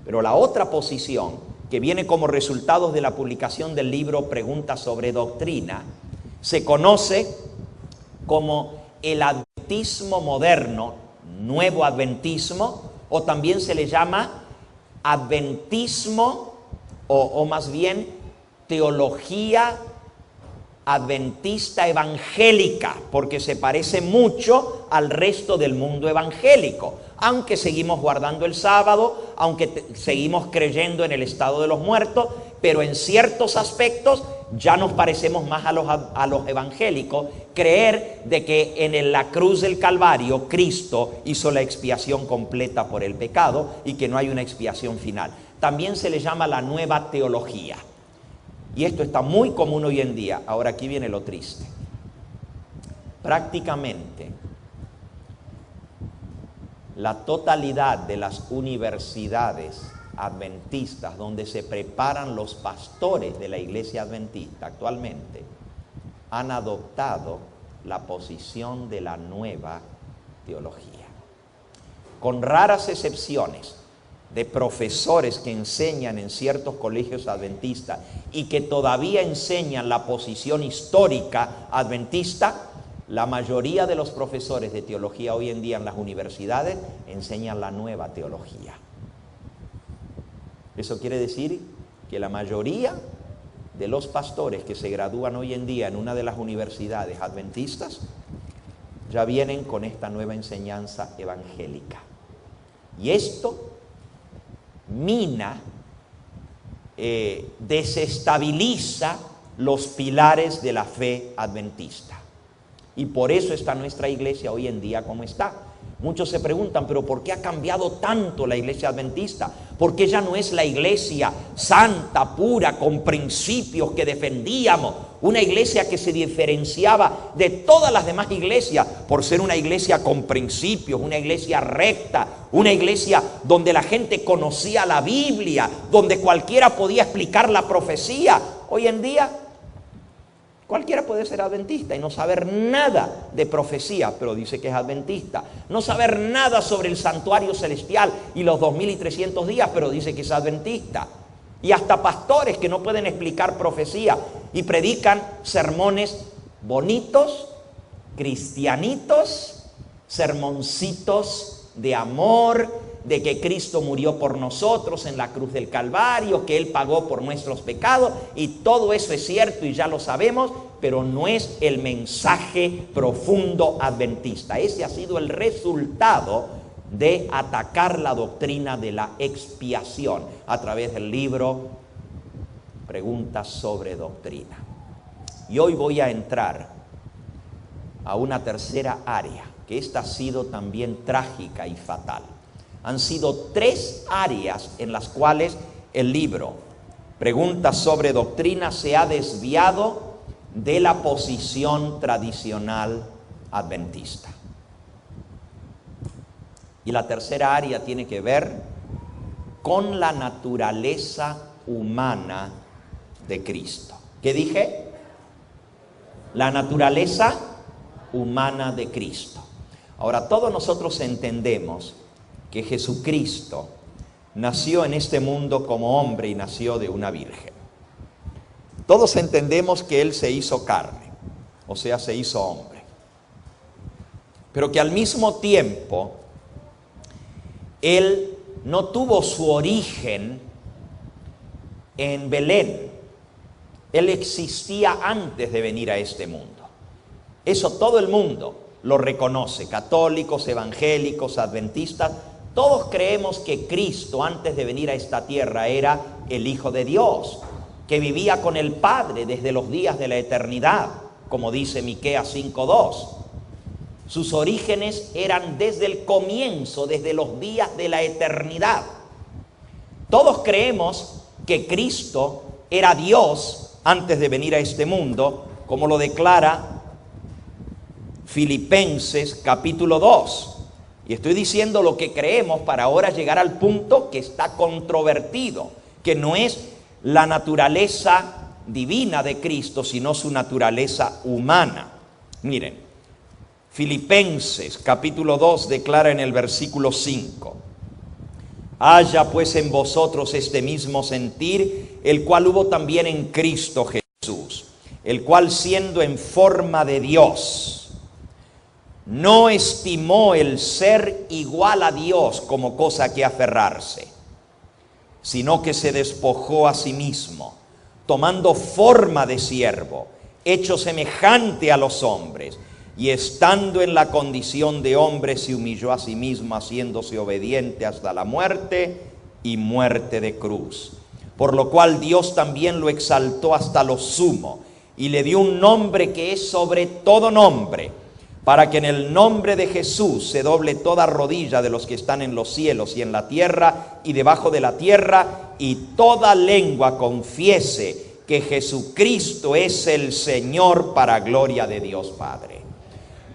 Pero la otra posición, que viene como resultado de la publicación del libro Preguntas sobre Doctrina, se conoce como el adventismo moderno, nuevo adventismo, o también se le llama adventismo o más bien teología adventista evangélica, porque se parece mucho al resto del mundo evangélico, aunque seguimos guardando el sábado, aunque seguimos creyendo en el estado de los muertos, pero en ciertos aspectos ya nos parecemos más a los evangélicos, creer de que en la cruz del Calvario Cristo hizo la expiación completa por el pecado y que no hay una expiación final. También se le llama la nueva teología. Y esto está muy común hoy en día. Ahora aquí viene lo triste. Prácticamente la totalidad de las universidades adventistas donde se preparan los pastores de la iglesia adventista actualmente han adoptado la posición de la nueva teología. Con raras excepciones de profesores que enseñan en ciertos colegios adventistas y que todavía enseñan la posición histórica adventista, la mayoría de los profesores de teología hoy en día en las universidades enseñan la nueva teología. Eso quiere decir que la mayoría de los pastores que se gradúan hoy en día en una de las universidades adventistas ya vienen con esta nueva enseñanza evangélica. Y esto mina, desestabiliza los pilares de la fe adventista. Y por eso está nuestra iglesia hoy en día como está. Muchos se preguntan, pero ¿por qué ha cambiado tanto la iglesia adventista? ¿Por qué ya no es la iglesia santa, pura, con principios que defendíamos? Una iglesia que se diferenciaba de todas las demás iglesias por ser una iglesia con principios, una iglesia recta, una iglesia donde la gente conocía la Biblia, donde cualquiera podía explicar la profecía. Hoy en día cualquiera puede ser adventista y no saber nada de profecía, pero dice que es adventista. No saber nada sobre el santuario celestial y los 2300 días, pero dice que es adventista. Y hasta pastores que no pueden explicar profecía y predican sermones bonitos, cristianitos, sermoncitos de amor, de que Cristo murió por nosotros en la cruz del Calvario, que Él pagó por nuestros pecados, y todo eso es cierto y ya lo sabemos, pero no es el mensaje profundo adventista. Ese ha sido el resultado de atacar la doctrina de la expiación a través del libro Preguntas sobre Doctrina. Y hoy voy a entrar a una tercera área, que esta ha sido también trágica y fatal. Han sido 3 áreas en las cuales el libro Preguntas sobre Doctrina se ha desviado de la posición tradicional adventista. Y la tercera área tiene que ver con la naturaleza humana de Cristo. ¿Qué dije? La naturaleza humana de Cristo. Ahora, todos nosotros entendemos que Jesucristo nació en este mundo como hombre y nació de una virgen. Todos entendemos que Él se hizo carne, o sea, se hizo hombre. Pero que al mismo tiempo, Él no tuvo su origen en Belén. Él existía antes de venir a este mundo. Eso todo el mundo lo reconoce, católicos, evangélicos, adventistas. Todos creemos que Cristo antes de venir a esta tierra era el Hijo de Dios, que vivía con el Padre desde los días de la eternidad, como dice Miqueas 5:2. Sus orígenes eran desde el comienzo, desde los días de la eternidad. Todos creemos que Cristo era Dios antes de venir a este mundo, como lo declara Filipenses capítulo 2. Y estoy diciendo lo que creemos para ahora llegar al punto que está controvertido, que no es la naturaleza divina de Cristo, sino su naturaleza humana. Miren, Filipenses capítulo 2 declara en el versículo 5: haya pues en vosotros este mismo sentir, el cual hubo también en Cristo Jesús, el cual siendo en forma de Dios, no estimó el ser igual a Dios como cosa que aferrarse, sino que se despojó a sí mismo, tomando forma de siervo, hecho semejante a los hombres, y estando en la condición de hombre, se humilló a sí mismo, haciéndose obediente hasta la muerte y muerte de cruz. Por lo cual Dios también lo exaltó hasta lo sumo, y le dio un nombre que es sobre todo nombre, para que en el nombre de Jesús se doble toda rodilla de los que están en los cielos y en la tierra y debajo de la tierra, y toda lengua confiese que Jesucristo es el Señor, para gloria de Dios Padre.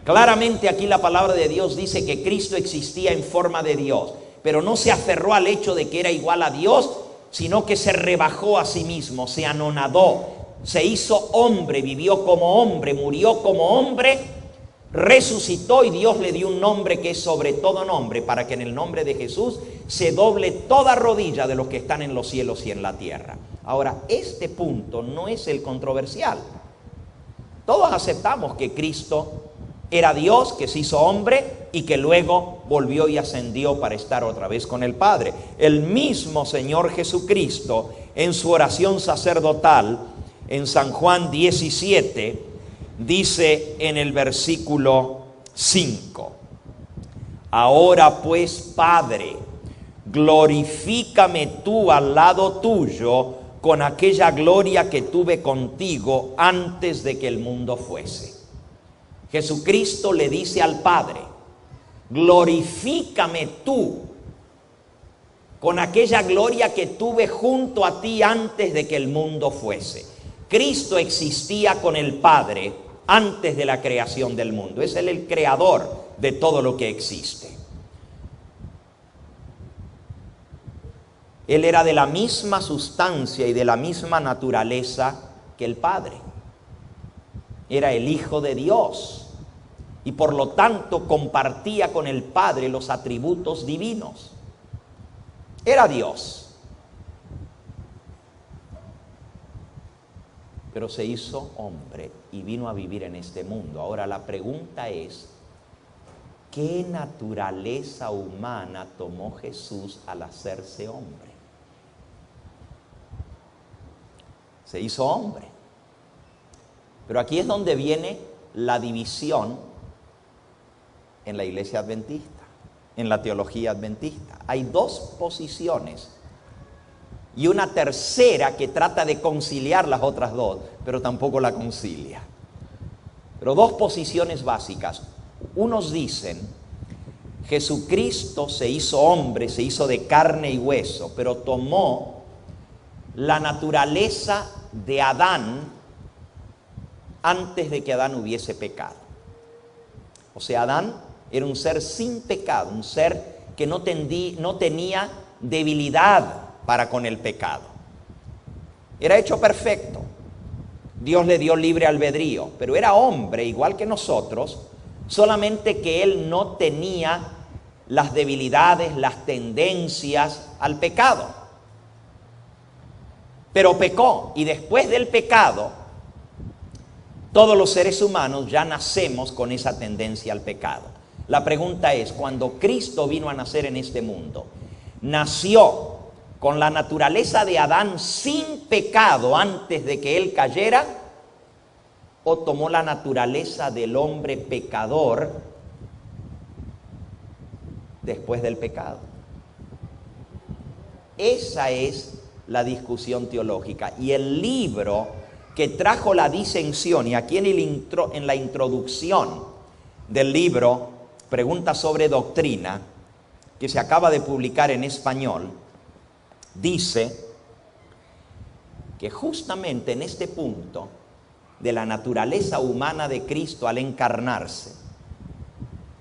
Claramente aquí la palabra de Dios dice que Cristo existía en forma de Dios, pero no se aferró al hecho de que era igual a Dios, sino que se rebajó a sí mismo, se anonadó, se hizo hombre, vivió como hombre, murió como hombre, resucitó, y Dios le dio un nombre que es sobre todo nombre, para que en el nombre de Jesús se doble toda rodilla de los que están en los cielos y en la tierra. Ahora, este punto no es el controversial. Todos aceptamos que Cristo era Dios, que se hizo hombre y que luego volvió y ascendió para estar otra vez con el Padre. El mismo Señor Jesucristo, en su oración sacerdotal en San Juan 17, dice en el versículo 5: ahora pues, Padre, glorifícame tú al lado tuyo con aquella gloria que tuve contigo antes de que el mundo fuese. Jesucristo le dice al Padre: glorifícame tú con aquella gloria que tuve junto a ti antes de que el mundo fuese. Cristo existía con el Padre antes de la creación del mundo. Es Él el creador de todo lo que existe. Él era de la misma sustancia y de la misma naturaleza que el Padre. Era el Hijo de Dios y por lo tanto compartía con el Padre los atributos divinos. Era Dios, pero se hizo hombre y vino a vivir en este mundo. Ahora la pregunta es: ¿qué naturaleza humana tomó Jesús al hacerse hombre? Se hizo hombre. Pero aquí es donde viene la división en la iglesia adventista, en la teología adventista. Hay dos posiciones y una tercera que trata de conciliar las otras dos, pero tampoco la concilia. Pero dos posiciones básicas. Unos dicen: Jesucristo se hizo hombre, se hizo de carne y hueso, pero tomó la naturaleza de Adán antes de que Adán hubiese pecado. O sea, Adán era un ser sin pecado, un ser que no tenía debilidad para con el pecado. Era hecho perfecto. Dios le dio libre albedrío, pero era hombre igual que nosotros, solamente que él no tenía las debilidades, las tendencias al pecado. Pero pecó, y después del pecado, todos los seres humanos ya nacemos con esa tendencia al pecado. La pregunta es: cuando Cristo vino a nacer en este mundo, ¿nació con la naturaleza de Adán sin pecado antes de que él cayera? ¿O tomó la naturaleza del hombre pecador después del pecado? Esa es la discusión teológica. Y el libro que trajo la disensión, y aquí en la introducción del libro Preguntas sobre Doctrina, que se acaba de publicar en español, dice que justamente en este punto de la naturaleza humana de Cristo al encarnarse,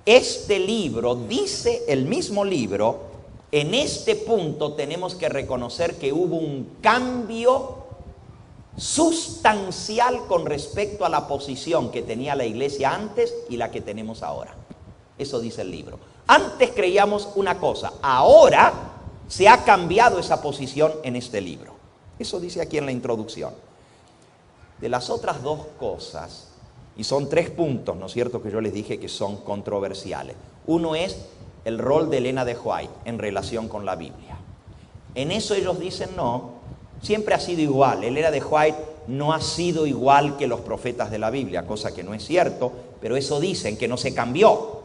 este libro, dice el mismo libro, en este punto tenemos que reconocer que hubo un cambio sustancial con respecto a la posición que tenía la iglesia antes y la que tenemos ahora. Eso dice el libro. Antes creíamos una cosa, ahora se ha cambiado esa posición en este libro. Eso dice aquí en la introducción. De las otras dos cosas, y son 3 puntos, ¿no es cierto?, que yo les dije que son controversiales. Uno es el rol de Elena de White en relación con la Biblia. En eso ellos dicen no, siempre ha sido igual. Elena de White no ha sido igual que los profetas de la Biblia, cosa que no es cierto, pero eso dicen, que no se cambió.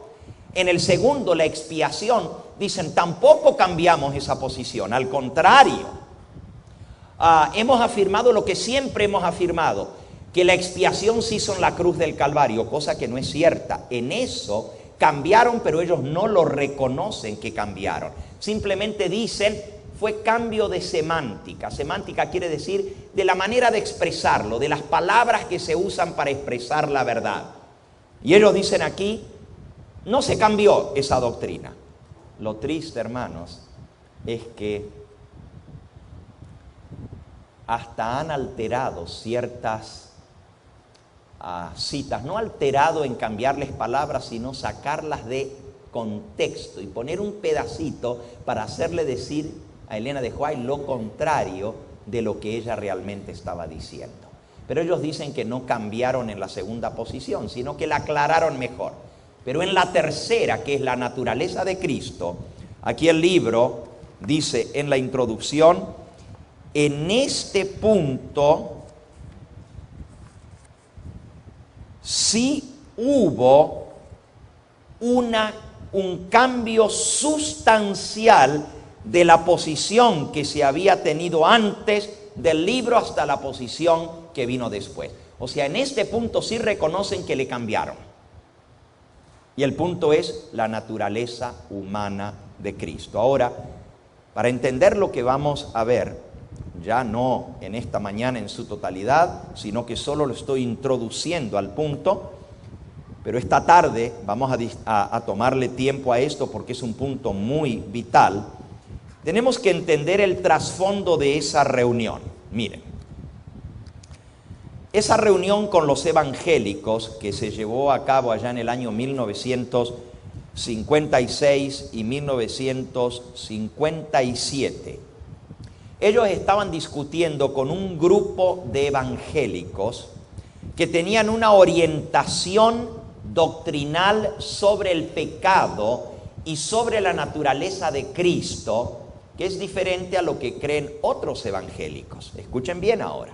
En el segundo, la expiación, dicen tampoco cambiamos esa posición, al contrario. Hemos afirmado lo que siempre hemos afirmado, que la expiación se hizo en la cruz del Calvario, cosa que no es cierta. En eso cambiaron, pero ellos no lo reconocen que cambiaron. Simplemente dicen, fue cambio de semántica. Semántica quiere decir de la manera de expresarlo, de las palabras que se usan para expresar la verdad. Y ellos dicen aquí, no se cambió esa doctrina. Lo triste, hermanos, es que hasta han alterado ciertas citas, no alterado en cambiarles palabras, sino sacarlas de contexto y poner un pedacito para hacerle decir a Elena de White lo contrario de lo que ella realmente estaba diciendo. Pero ellos dicen que no cambiaron en la segunda posición, sino que la aclararon mejor. Pero en la tercera, que es la naturaleza de Cristo, aquí el libro dice en la introducción, en este punto sí hubo un cambio sustancial de la posición que se había tenido antes del libro hasta la posición que vino después. O sea, en este punto sí reconocen que le cambiaron. Y el punto es la naturaleza humana de Cristo. Ahora, para entender lo que vamos a ver, ya no en esta mañana en su totalidad, sino que solo lo estoy introduciendo al punto, pero esta tarde vamos a tomarle tiempo a esto porque es un punto muy vital. Tenemos que entender el trasfondo de esa reunión. Miren, esa reunión con los evangélicos que se llevó a cabo allá en el año 1956 y 1957, ellos estaban discutiendo con un grupo de evangélicos que tenían una orientación doctrinal sobre el pecado y sobre la naturaleza de Cristo, que es diferente a lo que creen otros evangélicos. Escuchen bien ahora.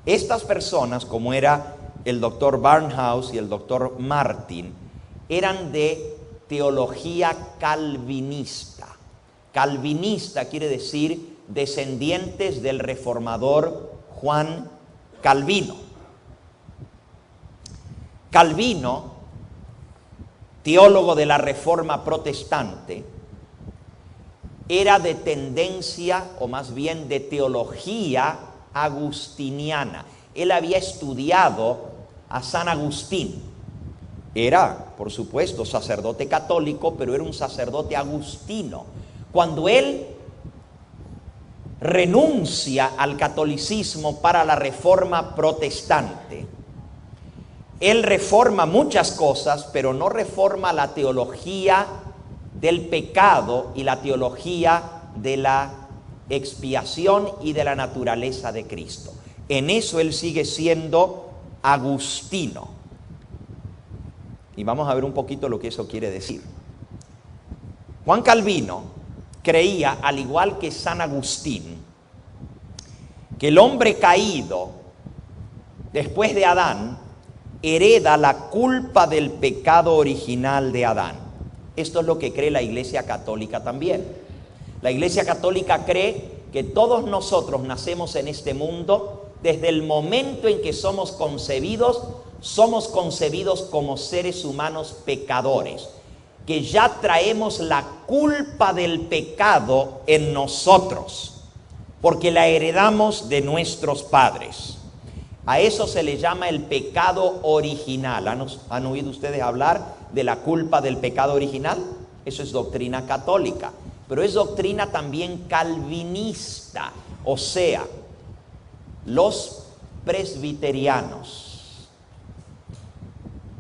Estas personas, como era el doctor Barnhouse y el doctor Martin, eran de teología calvinista. Calvinista quiere decir descendientes del reformador Juan Calvino. Calvino, teólogo de la Reforma protestante, era de tendencia, o más bien de teología agustiniana. Él había estudiado a San Agustín. Era, por supuesto, sacerdote católico, pero era un sacerdote agustino. Cuando él renuncia al catolicismo para la Reforma protestante, él reforma muchas cosas, pero no reforma la teología del pecado y la teología de la expiación y de la naturaleza de Cristo. En eso él sigue siendo agustino. Y vamos a ver un poquito lo que eso quiere decir. Juan Calvino creía, al igual que San Agustín, que el hombre caído después de Adán hereda la culpa del pecado original de Adán. Esto es lo que cree la Iglesia Católica también. La Iglesia Católica cree que todos nosotros nacemos en este mundo, desde el momento en que somos concebidos como seres humanos pecadores, que ya traemos la culpa del pecado en nosotros, porque la heredamos de nuestros padres. A eso se le llama el pecado original. ¿Han oído ustedes hablar de la culpa del pecado original? Eso es doctrina católica, pero es doctrina también calvinista. O sea, Los presbiterianos,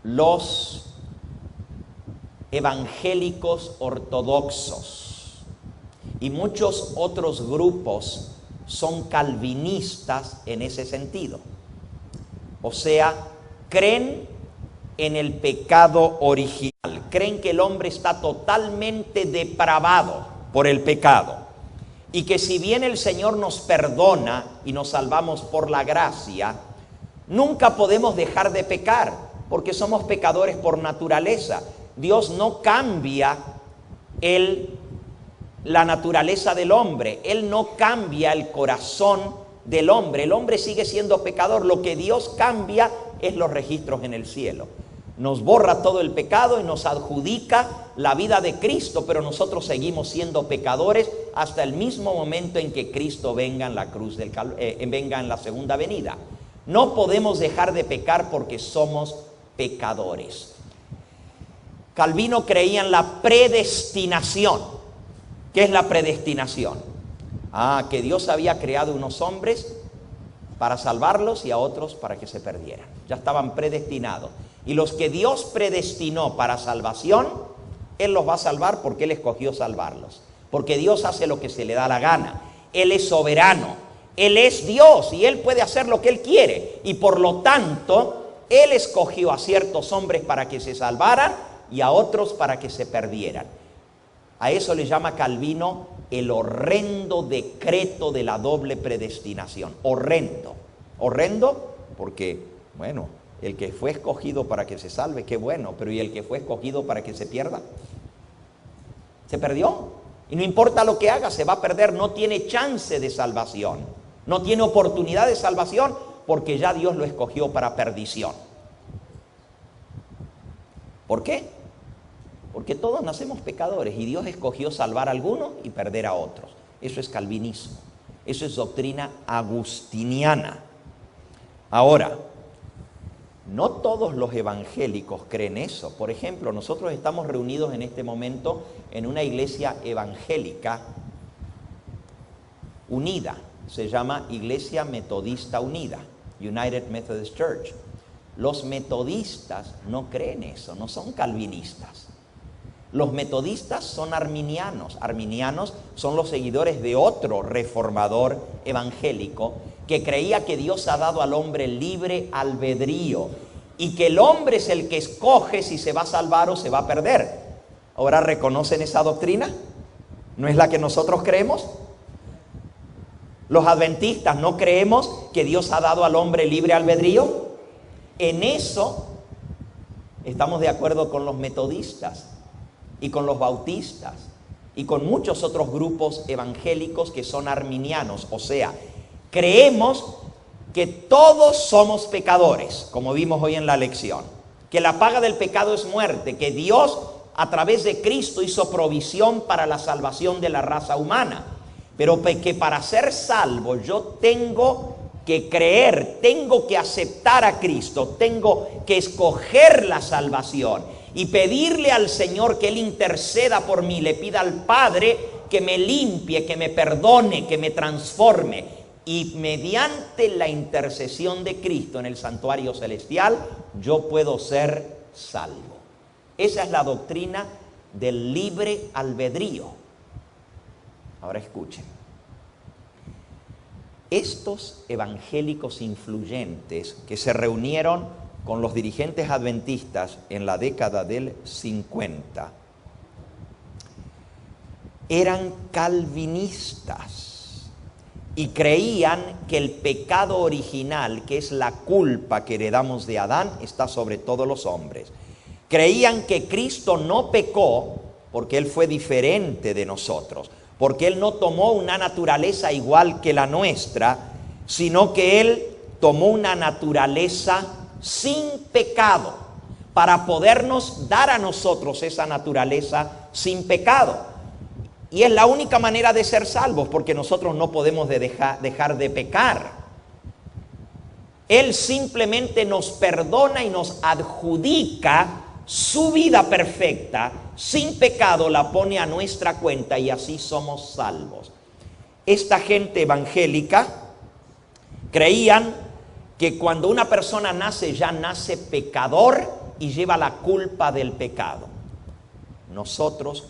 los evangélicos ortodoxos y muchos otros grupos son calvinistas en ese sentido. O sea, creen en el pecado original, creen que el hombre está totalmente depravado por el pecado y que si bien el Señor nos perdona y nos salvamos por la gracia, nunca podemos dejar de pecar porque somos pecadores por naturaleza. Dios no cambia la naturaleza del hombre, Él no cambia el corazón del hombre. El hombre sigue siendo pecador. Lo que Dios cambia es los registros en el cielo. Nos borra todo el pecado y nos adjudica la vida de Cristo, pero nosotros seguimos siendo pecadores hasta el mismo momento en que Cristo venga en la cruz venga en la segunda venida. No podemos dejar de pecar porque somos pecadores. Calvino creía en la predestinación. ¿Qué es la predestinación? Que Dios había creado unos hombres para salvarlos y a otros para que se perdieran. Ya estaban predestinados. Y los que Dios predestinó para salvación, Él los va a salvar porque Él escogió salvarlos. Porque Dios hace lo que se le da la gana. Él es soberano. Él es Dios y Él puede hacer lo que Él quiere. Y por lo tanto, Él escogió a ciertos hombres para que se salvaran y a otros para que se perdieran. A eso le llama Calvino el horrendo decreto de la doble predestinación. Horrendo. Horrendo porque, bueno, el que fue escogido para que se salve, qué bueno, pero ¿y el que fue escogido para que se pierda? Se perdió. Y no importa lo que haga, se va a perder, no tiene chance de salvación. No tiene oportunidad de salvación porque ya Dios lo escogió para perdición. ¿Por qué? Porque todos nacemos pecadores y Dios escogió salvar a algunos y perder a otros. Eso es calvinismo. Eso es doctrina agustiniana. Ahora, no todos los evangélicos creen eso. Por ejemplo, nosotros estamos reunidos en este momento en una iglesia evangélica unida. Se llama Iglesia Metodista Unida, United Methodist Church. Los metodistas no creen eso, no son calvinistas. Los metodistas son arminianos. Arminianos son los seguidores de otro reformador evangélico que creía que Dios ha dado al hombre libre albedrío y que el hombre es el que escoge si se va a salvar o se va a perder. ¿Ahora reconocen esa doctrina? ¿No es la que nosotros creemos? Los adventistas no creemos que Dios ha dado al hombre libre albedrío. En eso estamos de acuerdo con los metodistas y con los bautistas y con muchos otros grupos evangélicos que son arminianos. O sea, creemos que todos somos pecadores, como vimos hoy en la lección, que la paga del pecado es muerte, que Dios a través de Cristo hizo provisión para la salvación de la raza humana, pero que para ser salvo yo tengo que creer, tengo que aceptar a Cristo, tengo que escoger la salvación y pedirle al Señor que Él interceda por mí, le pida al Padre que me limpie, que me perdone, que me transforme. Y mediante la intercesión de Cristo en el santuario celestial, yo puedo ser salvo. Esa es la doctrina del libre albedrío. Ahora escuchen. Estos evangélicos influyentes que se reunieron con los dirigentes adventistas en la década del 50, eran calvinistas. Y creían que el pecado original, que es la culpa que heredamos de Adán, está sobre todos los hombres. Creían que Cristo no pecó porque Él fue diferente de nosotros, porque Él no tomó una naturaleza igual que la nuestra, sino que Él tomó una naturaleza sin pecado para podernos dar a nosotros esa naturaleza sin pecado. Y es la única manera de ser salvos, porque nosotros no podemos dejar de pecar. Él simplemente nos perdona y nos adjudica su vida perfecta, sin pecado, la pone a nuestra cuenta y así somos salvos. Esta gente evangélica Creían que cuando una persona nace, ya nace pecador y lleva la culpa del pecado. Nosotros,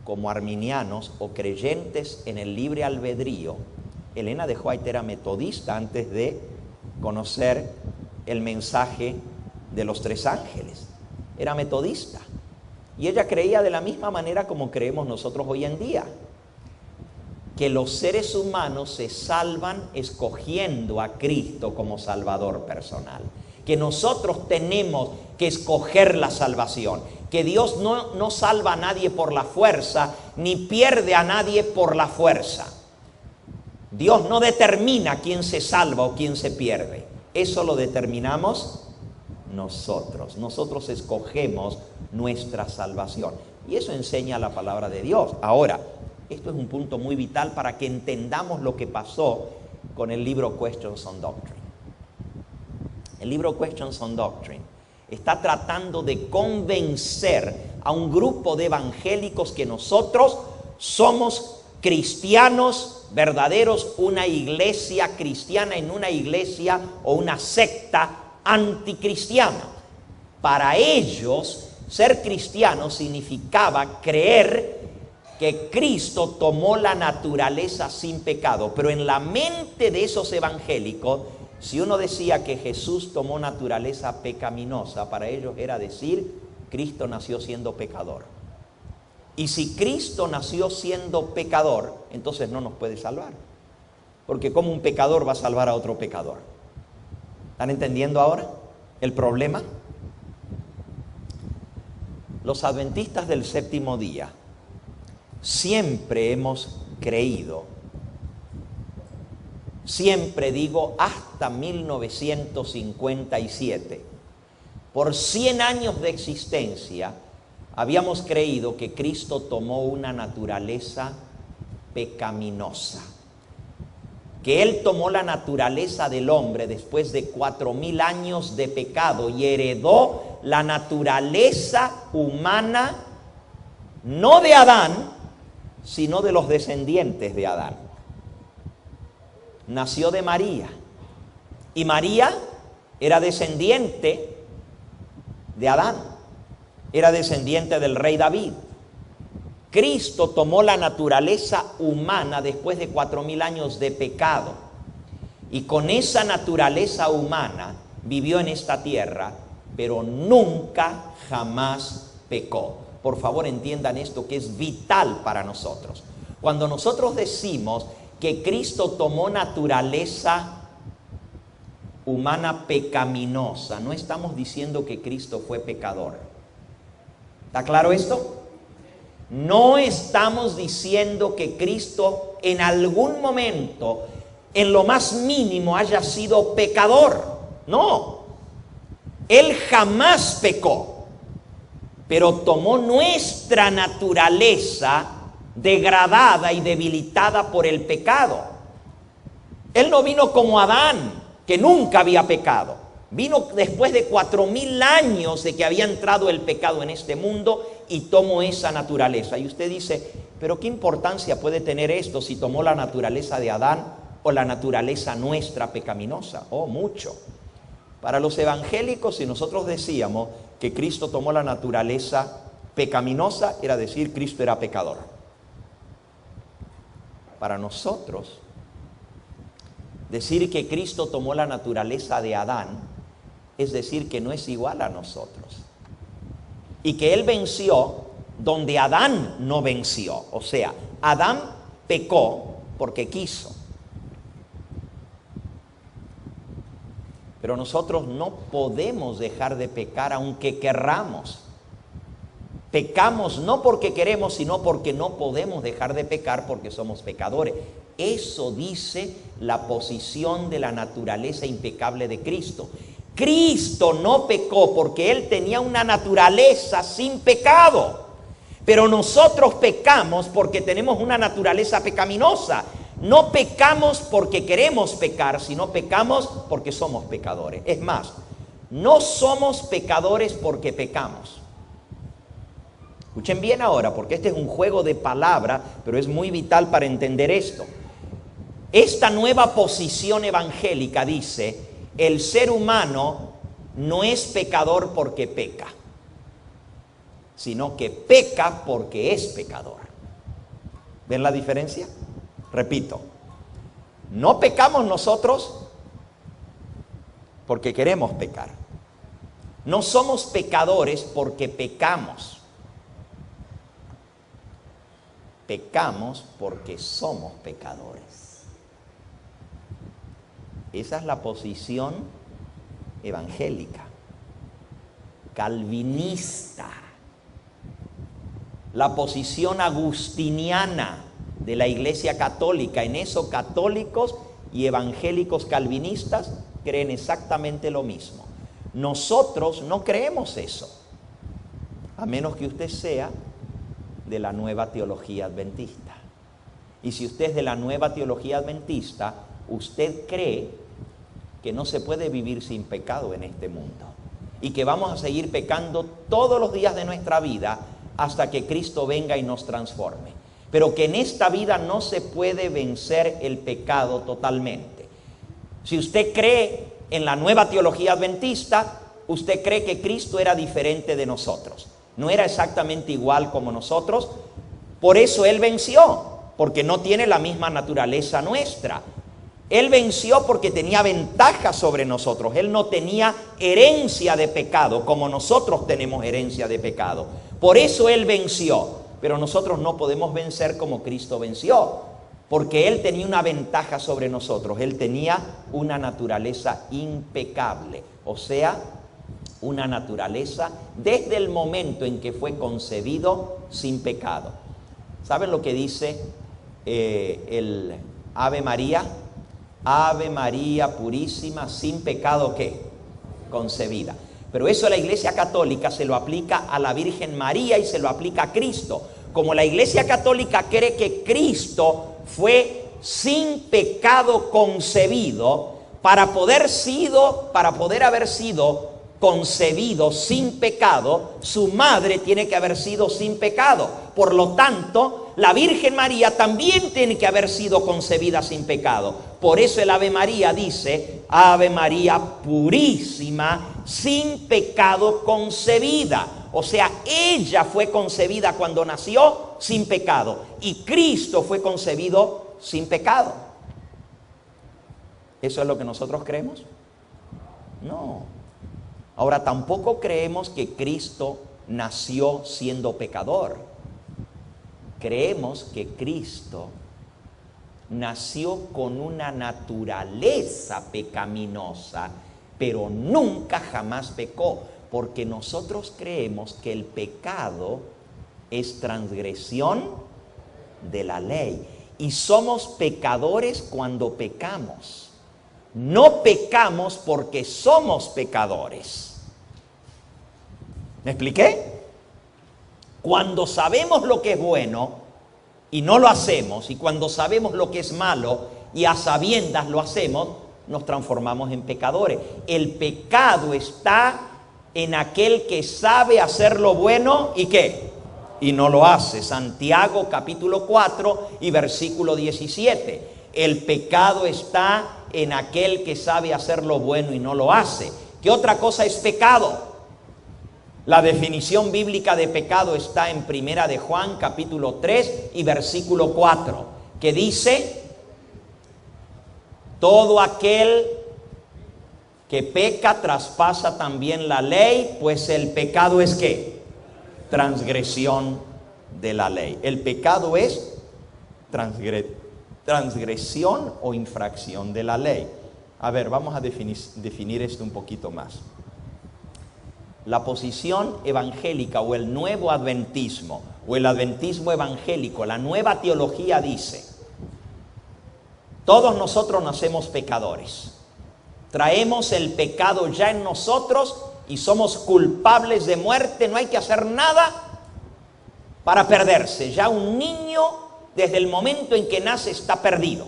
como arminianos o creyentes en el libre albedrío, Elena de White era metodista antes de conocer el mensaje de los tres ángeles. Era metodista. Y ella creía de la misma manera como creemos nosotros hoy en día, que los seres humanos se salvan escogiendo a Cristo como Salvador personal. Que nosotros tenemos que escoger la salvación. Que Dios no salva a nadie por la fuerza, ni pierde a nadie por la fuerza. Dios no determina quién se salva o quién se pierde. Eso lo determinamos nosotros. Nosotros escogemos nuestra salvación. Y eso enseña la palabra de Dios. Ahora, esto es un punto muy vital para que entendamos lo que pasó con el libro Questions on Doctrine. El libro Questions on Doctrine está tratando de convencer a un grupo de evangélicos que nosotros somos cristianos verdaderos, una iglesia cristiana en una iglesia o una secta anticristiana. Para ellos, ser cristiano significaba creer que Cristo tomó la naturaleza sin pecado. Pero en la mente de esos evangélicos, si uno decía que Jesús tomó naturaleza pecaminosa, para ellos era decir, Cristo nació siendo pecador. Y si Cristo nació siendo pecador, entonces no nos puede salvar. Porque ¿cómo un pecador va a salvar a otro pecador? ¿Están entendiendo ahora el problema? Los adventistas del séptimo día siempre hemos creído, siempre digo hasta 1957, por 100 años de existencia, habíamos creído que Cristo tomó una naturaleza pecaminosa, que Él tomó la naturaleza del hombre después de 4000 años de pecado y heredó la naturaleza humana, no de Adán, sino de los descendientes de Adán. Nació de María, y María era descendiente de Adán, era descendiente del rey David. Cristo tomó la naturaleza humana después de 4000 años de pecado, y con esa naturaleza humana vivió en esta tierra, pero nunca jamás pecó. Por favor, entiendan esto que es vital para nosotros. Cuando nosotros decimos que Cristo tomó naturaleza humana pecaminosa, no estamos diciendo que Cristo fue pecador. ¿Está claro esto? No estamos diciendo que Cristo en algún momento, en lo más mínimo, haya sido pecador. No. Él jamás pecó, pero tomó nuestra naturaleza degradada y debilitada por el pecado. Él no vino como Adán, que nunca había pecado. Vino después de 4000 años de que había entrado el pecado en este mundo y tomó esa naturaleza. Y usted dice, pero ¿qué importancia puede tener esto si tomó la naturaleza de Adán o la naturaleza nuestra pecaminosa? Oh, mucho. Para los evangélicos, si nosotros decíamos que Cristo tomó la naturaleza pecaminosa, era decir, Cristo era pecador. Para nosotros, decir que Cristo tomó la naturaleza de Adán, es decir, que no es igual a nosotros. Y que Él venció donde Adán no venció. O sea, Adán pecó porque quiso. Pero nosotros no podemos dejar de pecar aunque querramos. Pecamos no porque queremos, sino porque no podemos dejar de pecar porque somos pecadores. Eso dice la posición de la naturaleza impecable de Cristo. Cristo no pecó porque Él tenía una naturaleza sin pecado. Pero nosotros pecamos porque tenemos una naturaleza pecaminosa. No pecamos porque queremos pecar, sino pecamos porque somos pecadores. Es más, no somos pecadores porque pecamos. Escuchen bien ahora, porque este es un juego de palabras, pero es muy vital para entender esto. Esta nueva posición evangélica dice, el ser humano no es pecador porque peca, sino que peca porque es pecador. ¿Ven la diferencia? Repito, no pecamos nosotros porque queremos pecar. No somos pecadores porque pecamos. Pecamos porque somos pecadores. Esa es la posición evangélica, calvinista. La posición agustiniana de la Iglesia Católica. En eso católicos y evangélicos calvinistas creen exactamente lo mismo. Nosotros no creemos eso, a menos que usted sea de la nueva teología adventista. Y si usted es de la nueva teología adventista, usted cree que no se puede vivir sin pecado en este mundo y que vamos a seguir pecando todos los días de nuestra vida hasta que Cristo venga y nos transforme. Pero que en esta vida no se puede vencer el pecado totalmente. Si usted cree en la nueva teología adventista, usted cree que Cristo era diferente de nosotros. No era exactamente igual como nosotros. Por eso Él venció, porque no tiene la misma naturaleza nuestra. Él venció porque tenía ventaja sobre nosotros. Él no tenía herencia de pecado como nosotros tenemos herencia de pecado. Por eso Él venció. Pero nosotros no podemos vencer como Cristo venció, porque Él tenía una ventaja sobre nosotros. Él tenía una naturaleza impecable, o sea, una naturaleza desde el momento en que fue concebido sin pecado. ¿Saben lo que dice el Ave María? Ave María purísima, sin pecado, ¿qué? Concebida. Pero eso la Iglesia Católica se lo aplica a la Virgen María y se lo aplica a Cristo. Como la Iglesia Católica cree que Cristo fue sin pecado concebido, para poder haber sido concebido sin pecado, su madre tiene que haber sido sin pecado. Por lo tanto, la Virgen María también tiene que haber sido concebida sin pecado. Por eso el Ave María dice, Ave María purísima, sin pecado concebida. O sea, ella fue concebida cuando nació sin pecado y Cristo fue concebido sin pecado. ¿Eso es lo que nosotros creemos? No. Ahora, tampoco creemos que Cristo nació siendo pecador. Creemos que Cristo nació con una naturaleza pecaminosa, pero nunca jamás pecó, porque nosotros creemos que el pecado es transgresión de la ley y somos pecadores cuando pecamos. No pecamos porque somos pecadores. ¿Me expliqué? Cuando sabemos lo que es bueno y no lo hacemos, y cuando sabemos lo que es malo y a sabiendas lo hacemos, nos transformamos en pecadores. El pecado está en aquel que sabe hacer lo bueno y ¿qué? Y no lo hace. Santiago capítulo 4 y versículo 17. El pecado está en aquel que sabe hacer lo bueno y no lo hace. ¿Qué otra cosa es pecado? La definición bíblica de pecado está en Primera de Juan capítulo 3 y versículo 4, que dice: todo aquel que peca traspasa también la ley, pues el pecado es ¿qué? Transgresión de la ley. El pecado es transgresión o infracción de la ley. A ver, vamos a definir esto un poquito más. La posición evangélica o el nuevo adventismo o el adventismo evangélico, la nueva teología dice: todos nosotros nacemos pecadores. Traemos el pecado ya en nosotros y somos culpables de muerte. No hay que hacer nada para perderse. Ya un niño, desde el momento en que nace, está perdido,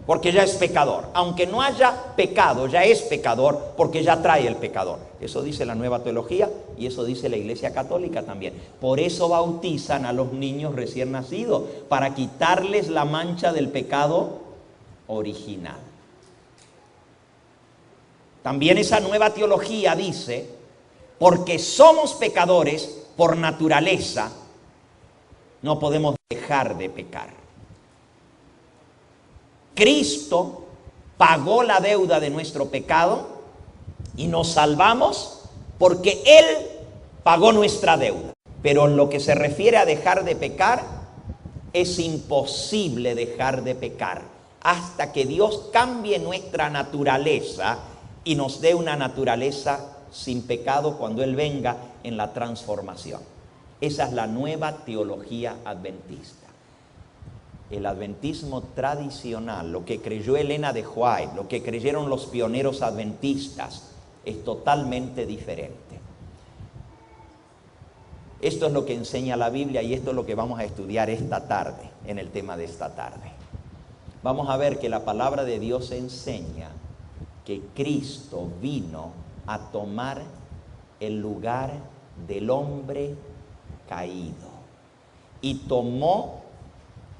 porque ya es pecador. Aunque no haya pecado, ya es pecador, porque ya trae el pecador. Eso dice la nueva teología y eso dice la Iglesia Católica también. Por eso bautizan a los niños recién nacidos, para quitarles la mancha del pecado original. También esa nueva teología dice, porque somos pecadores por naturaleza, no podemos dejar de pecar. Cristo pagó la deuda de nuestro pecado y nos salvamos porque Él pagó nuestra deuda. Pero en lo que se refiere a dejar de pecar, es imposible dejar de pecar hasta que Dios cambie nuestra naturaleza y nos dé una naturaleza sin pecado cuando Él venga en la transformación. Esa es la nueva teología adventista. El adventismo tradicional, lo que creyó Elena de White, lo que creyeron los pioneros adventistas, es totalmente diferente. Esto es lo que enseña la Biblia y esto es lo que vamos a estudiar esta tarde, en el tema de esta tarde. Vamos a ver que la palabra de Dios enseña que Cristo vino a tomar el lugar del hombre caído y tomó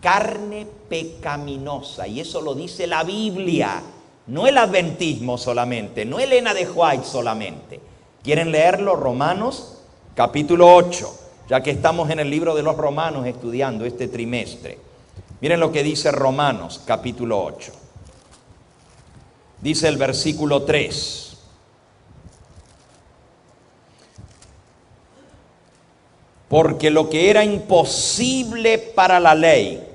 carne pecaminosa, y eso lo dice la Biblia, no el adventismo solamente, no Elena de White solamente. ¿Quieren leerlo? Romanos capítulo 8, ya que estamos en el libro de los Romanos estudiando este trimestre. Miren lo que dice Romanos capítulo 8. Dice el versículo 3. Porque lo que era imposible para la ley,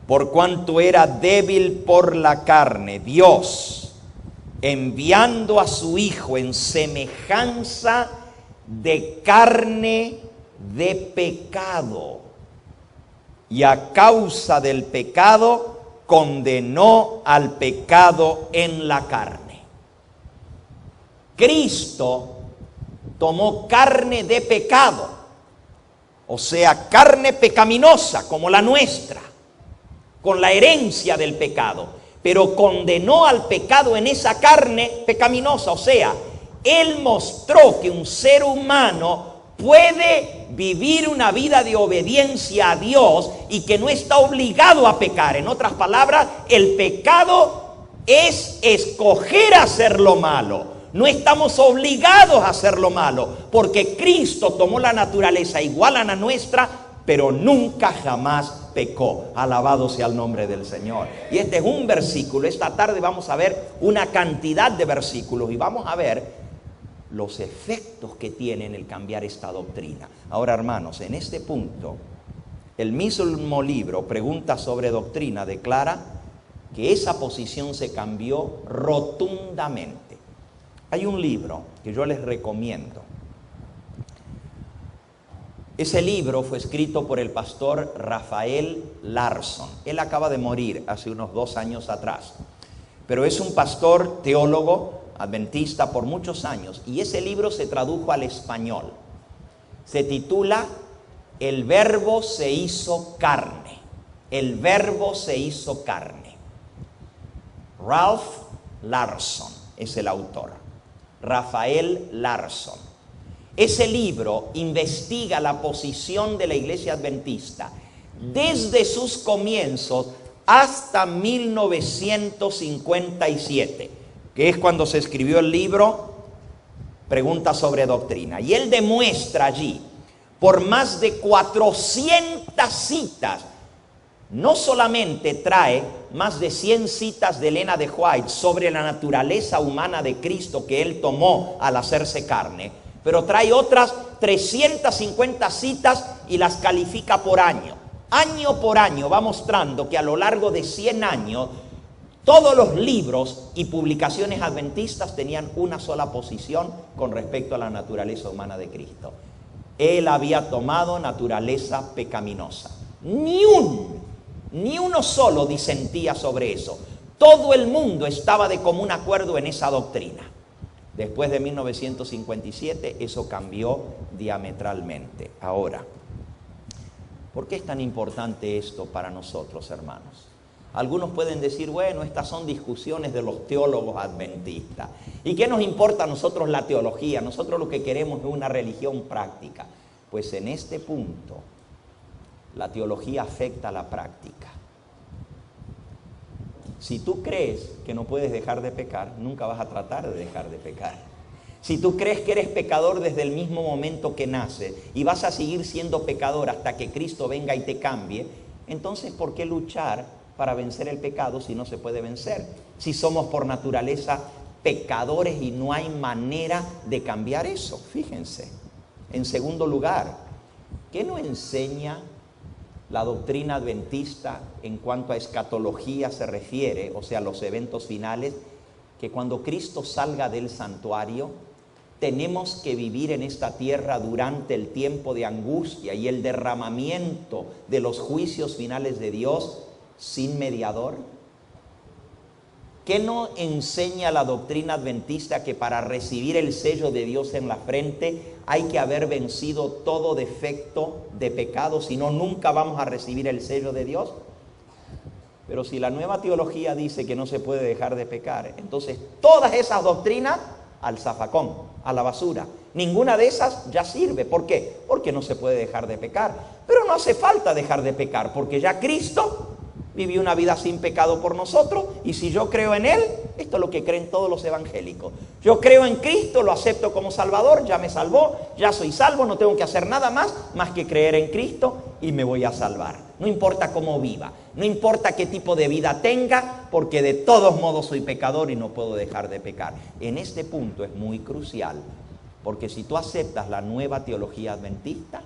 por cuanto era débil por la carne, Dios, enviando a su Hijo en semejanza de carne de pecado, y a causa del pecado condenó al pecado en la carne. Cristo tomó carne de pecado, o sea, carne pecaminosa como la nuestra, con la herencia del pecado, pero condenó al pecado en esa carne pecaminosa. O sea, Él mostró que un ser humano puede vivir una vida de obediencia a Dios y que no está obligado a pecar. En otras palabras, el pecado es escoger hacer lo malo. No estamos obligados a hacer lo malo, porque Cristo tomó la naturaleza igual a la nuestra, pero nunca jamás pecó. Alabado sea el nombre del Señor. Y este es un versículo. Esta tarde vamos a ver una cantidad de versículos y vamos a ver los efectos que tiene en el cambiar esta doctrina. Ahora, hermanos, en este punto, el mismo libro, Preguntas sobre Doctrina, declara que esa posición se cambió rotundamente. Hay un libro que yo les recomiendo. Ese libro fue escrito por el pastor Rafael Larson. Él acaba de morir hace unos 2 años atrás. Pero es un pastor teólogo adventista por muchos años. Y ese libro se tradujo al español. Se titula El Verbo se hizo carne. El Verbo se hizo carne. Ralph Larson es el autor. Rafael Larson. Ese libro investiga la posición de la iglesia adventista desde sus comienzos hasta 1957, que es cuando se escribió el libro Preguntas sobre Doctrina. Y él demuestra allí, por más de 400 citas, no solamente trae más de 100 citas de Elena de White sobre la naturaleza humana de Cristo que Él tomó al hacerse carne, pero trae otras 350 citas y las califica por año. Año por año va mostrando que a lo largo de 100 años, todos los libros y publicaciones adventistas tenían una sola posición con respecto a la naturaleza humana de Cristo. Él había tomado naturaleza pecaminosa. Ni uno solo disentía sobre eso. Todo el mundo estaba de común acuerdo en esa doctrina. Después de 1957 eso cambió diametralmente. Ahora, ¿por qué es tan importante esto para nosotros, hermanos? Algunos pueden decir, bueno, estas son discusiones de los teólogos adventistas. ¿Y qué nos importa a nosotros la teología? Nosotros lo que queremos es una religión práctica. Pues en este punto, la teología afecta a la práctica. Si tú crees que no puedes dejar de pecar, nunca vas a tratar de dejar de pecar. Si tú crees que eres pecador desde el mismo momento que naces y vas a seguir siendo pecador hasta que Cristo venga y te cambie, entonces ¿por qué luchar para vencer el pecado si no se puede vencer? Si somos por naturaleza pecadores y no hay manera de cambiar eso. Fíjense. En segundo lugar, ¿qué nos enseña la doctrina adventista en cuanto a escatología se refiere, o sea, los eventos finales? Que cuando Cristo salga del santuario, tenemos que vivir en esta tierra durante el tiempo de angustia y el derramamiento de los juicios finales de Dios sin mediador. ¿Qué nos enseña la doctrina adventista? Que para recibir el sello de Dios en la frente hay que haber vencido todo defecto de pecado, si no, nunca vamos a recibir el sello de Dios. Pero si la nueva teología dice que no se puede dejar de pecar, entonces todas esas doctrinas al zafacón, a la basura. Ninguna de esas ya sirve. ¿Por qué? Porque no se puede dejar de pecar. Pero no hace falta dejar de pecar, porque ya Cristo vivió una vida sin pecado por nosotros, y si yo creo en Él, esto es lo que creen todos los evangélicos. Yo creo en Cristo, lo acepto como Salvador, ya me salvó, ya soy salvo, no tengo que hacer nada más que creer en Cristo y me voy a salvar. No importa cómo viva, no importa qué tipo de vida tenga, porque de todos modos soy pecador y no puedo dejar de pecar. En este punto es muy crucial, porque si tú aceptas la nueva teología adventista,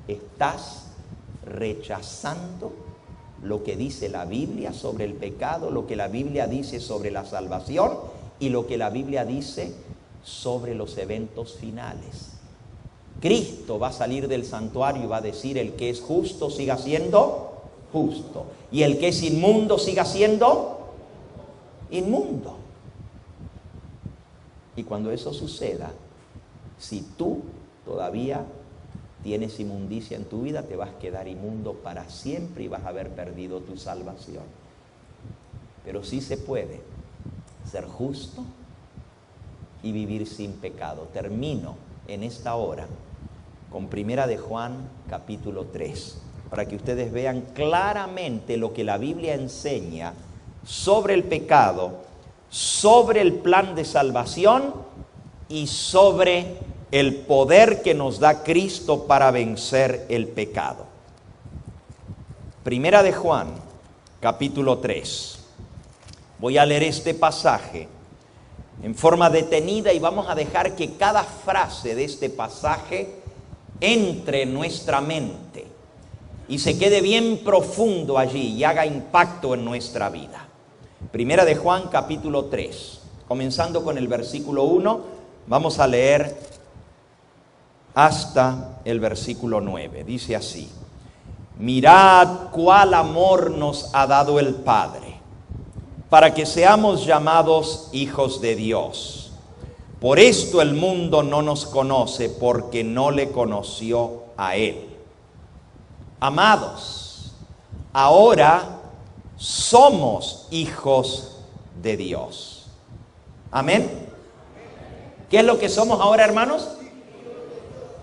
estás rechazando lo que dice la Biblia sobre el pecado, lo que la Biblia dice sobre la salvación y lo que la Biblia dice sobre los eventos finales. Cristo va a salir del santuario y va a decir: el que es justo siga siendo justo, y el que es inmundo siga siendo inmundo. Y cuando eso suceda, si tú todavía tienes inmundicia en tu vida, te vas a quedar inmundo para siempre y vas a haber perdido tu salvación. Pero sí se puede ser justo y vivir sin pecado. Termino en esta hora con 1 de Juan capítulo 3, para que ustedes vean claramente lo que la Biblia enseña sobre el pecado, sobre el plan de salvación y sobre el poder que nos da Cristo para vencer el pecado. 1 de Juan, capítulo 3. Voy a leer este pasaje en forma detenida y vamos a dejar que cada frase de este pasaje entre en nuestra mente y se quede bien profundo allí y haga impacto en nuestra vida. 1 de Juan, capítulo 3. Comenzando con el versículo 1, vamos a leer hasta el versículo 9. Dice así: mirad cuál amor nos ha dado el Padre, para que seamos llamados hijos de Dios. Por esto el mundo no nos conoce, porque no le conoció a Él. Amados, ahora somos hijos de Dios. Amén. ¿Qué es lo que somos ahora, hermanos?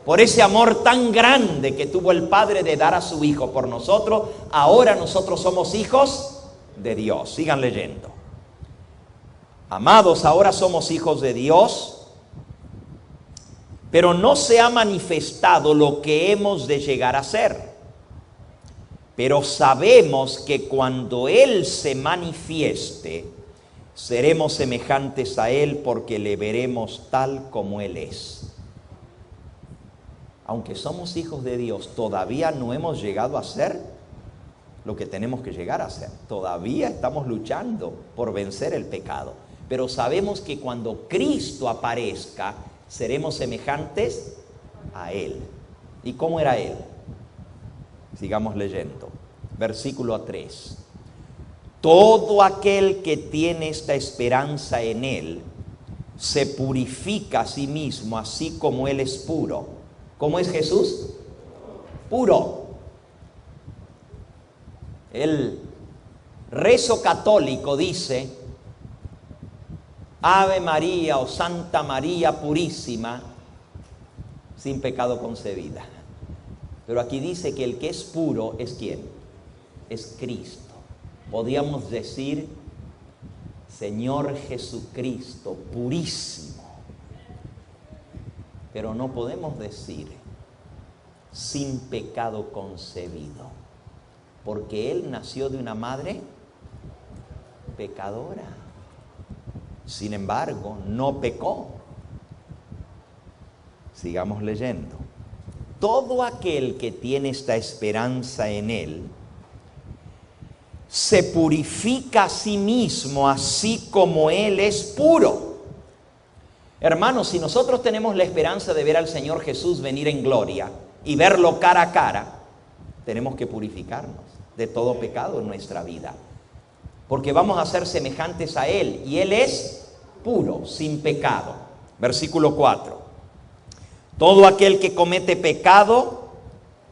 Por ese amor tan grande que tuvo el Padre de dar a su Hijo por nosotros, ahora nosotros somos hijos de Dios. Sigan leyendo. Amados, ahora somos hijos de Dios, pero no se ha manifestado lo que hemos de llegar a ser. Pero sabemos que cuando Él se manifieste, seremos semejantes a Él, porque le veremos tal como Él es. Aunque somos hijos de Dios, todavía no hemos llegado a ser lo que tenemos que llegar a ser. Todavía estamos luchando por vencer el pecado. Pero sabemos que cuando Cristo aparezca, seremos semejantes a Él. ¿Y cómo era Él? Sigamos leyendo. Versículo 3. Todo aquel que tiene esta esperanza en Él, se purifica a sí mismo, así como Él es puro. ¿Cómo es Jesús? Puro. El rezo católico dice: Ave María o Santa María Purísima, sin pecado concebida. Pero aquí dice que el que es puro es ¿quién? Es Cristo. podíamos decir, Señor Jesucristo, purísimo. Pero no podemos decir, sin pecado concebido, porque Él nació de una madre pecadora. Sin embargo, no pecó. Sigamos leyendo. Todo aquel que tiene esta esperanza en Él, se purifica a sí mismo, así como Él es puro. Hermanos, si nosotros tenemos la esperanza de ver al Señor Jesús venir en gloria y verlo cara a cara, tenemos que purificarnos de todo pecado en nuestra vida, porque vamos a ser semejantes a Él, y Él es puro, sin pecado. Versículo 4. Todo aquel que comete pecado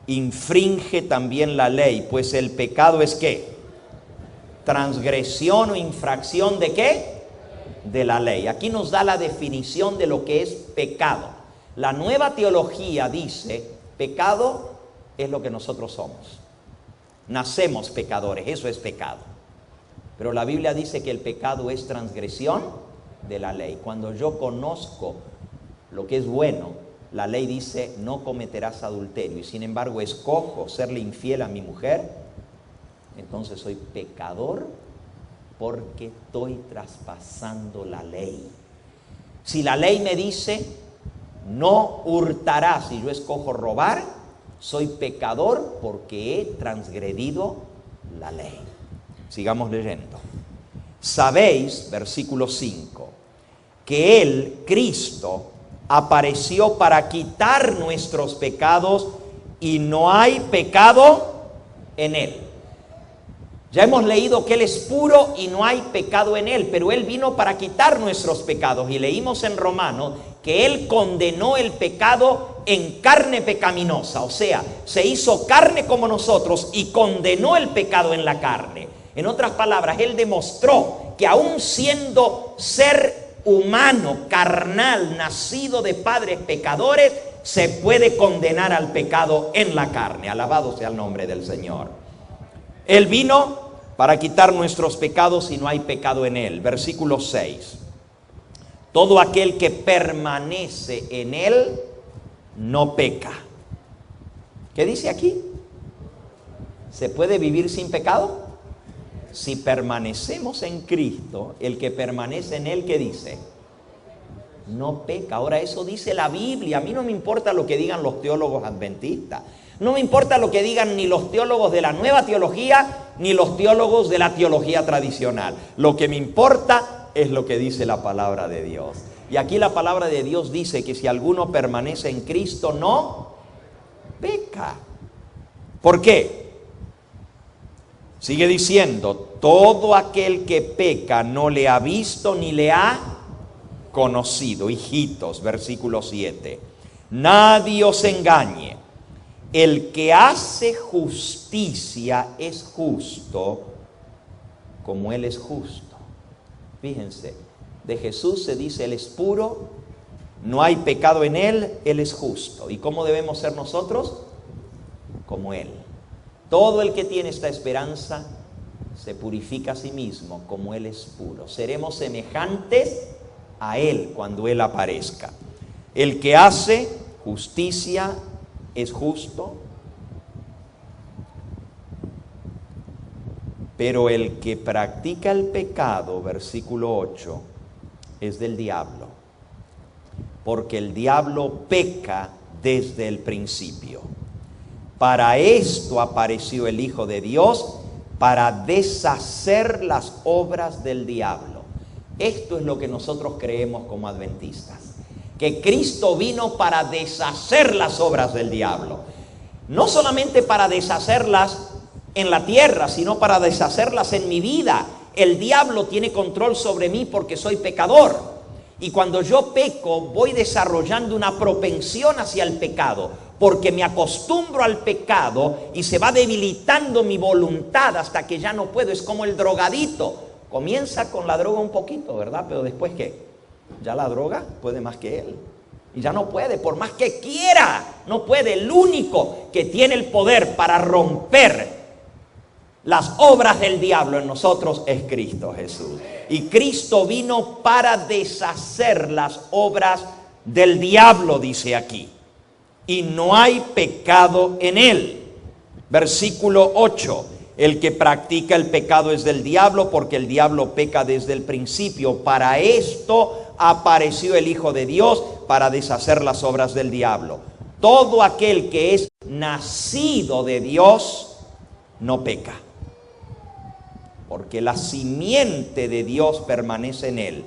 infringe también la ley, pues el pecado es ¿qué? Transgresión o infracción ¿de qué? De la ley. Aquí nos da la definición de lo que es pecado. La Nueva Teología dice, pecado es lo que nosotros somos. Nacemos pecadores, eso es pecado. Pero la Biblia dice que el pecado es transgresión de la ley. Cuando yo conozco lo que es bueno, la ley dice, no cometerás adulterio, y sin embargo escojo serle infiel a mi mujer, entonces soy pecador porque estoy traspasando la ley. Si la ley me dice, no hurtarás, y yo escojo robar, soy pecador porque he transgredido la ley. Sigamos leyendo. Sabéis, versículo 5, que Él, Cristo, apareció para quitar nuestros pecados y no hay pecado en Él. Ya hemos leído que Él es puro y no hay pecado en Él, pero Él vino para quitar nuestros pecados, y leímos en Romanos que Él condenó el pecado en carne pecaminosa, o sea, se hizo carne como nosotros y condenó el pecado en la carne. En otras palabras, Él demostró que aún siendo ser humano, carnal, nacido de padres pecadores, se puede condenar al pecado en la carne. Alabado sea el nombre del Señor. Él vino para quitar nuestros pecados y no hay pecado en Él. Versículo 6. Todo aquel que permanece en Él no peca. ¿Qué dice aquí? ¿Se puede vivir sin pecado? Si permanecemos en Cristo, el que permanece en Él, ¿qué dice? No peca. Ahora, eso dice la Biblia. A mí no me importa lo que digan los teólogos adventistas. No me importa lo que digan ni los teólogos de la Nueva Teología, ni los teólogos de la teología tradicional. Lo que me importa es lo que dice la palabra de Dios. Y aquí la palabra de Dios dice que si alguno permanece en Cristo, no peca. ¿Por qué? Sigue diciendo, todo aquel que peca no le ha visto ni le ha conocido. Hijitos, versículo 7. Nadie os engañe. El que hace justicia es justo como Él es justo. Fíjense, de Jesús se dice, Él es puro, no hay pecado en Él, Él es justo. ¿Y cómo debemos ser nosotros? Como Él. Todo el que tiene esta esperanza se purifica a sí mismo como Él es puro. Seremos semejantes a Él cuando Él aparezca. El que hace justicia es justo, pero el que practica el pecado, versículo 8, es del diablo, porque el diablo peca desde el principio. Para esto apareció el Hijo de Dios, para deshacer las obras del diablo. Esto es lo que nosotros creemos como adventistas, que Cristo vino para deshacer las obras del diablo. No solamente para deshacerlas en la tierra, sino para deshacerlas en mi vida. El diablo tiene control sobre mí porque soy pecador. Y cuando yo peco, voy desarrollando una propensión hacia el pecado, porque me acostumbro al pecado y se va debilitando mi voluntad hasta que ya no puedo. Es como el drogadito. Comienza con la droga un poquito, ¿verdad? Pero después, ¿qué? Ya la droga puede más que él. Y ya no puede, por más que quiera, no puede. El único que tiene el poder para romper las obras del diablo en nosotros es Cristo Jesús. Y Cristo vino para deshacer las obras del diablo, dice aquí. Y no hay pecado en él. Versículo 8. El que practica el pecado es del diablo, porque el diablo peca desde el principio. Para esto apareció el Hijo de Dios, para deshacer las obras del diablo. Todo aquel que es nacido de Dios no peca, porque la simiente de Dios permanece en él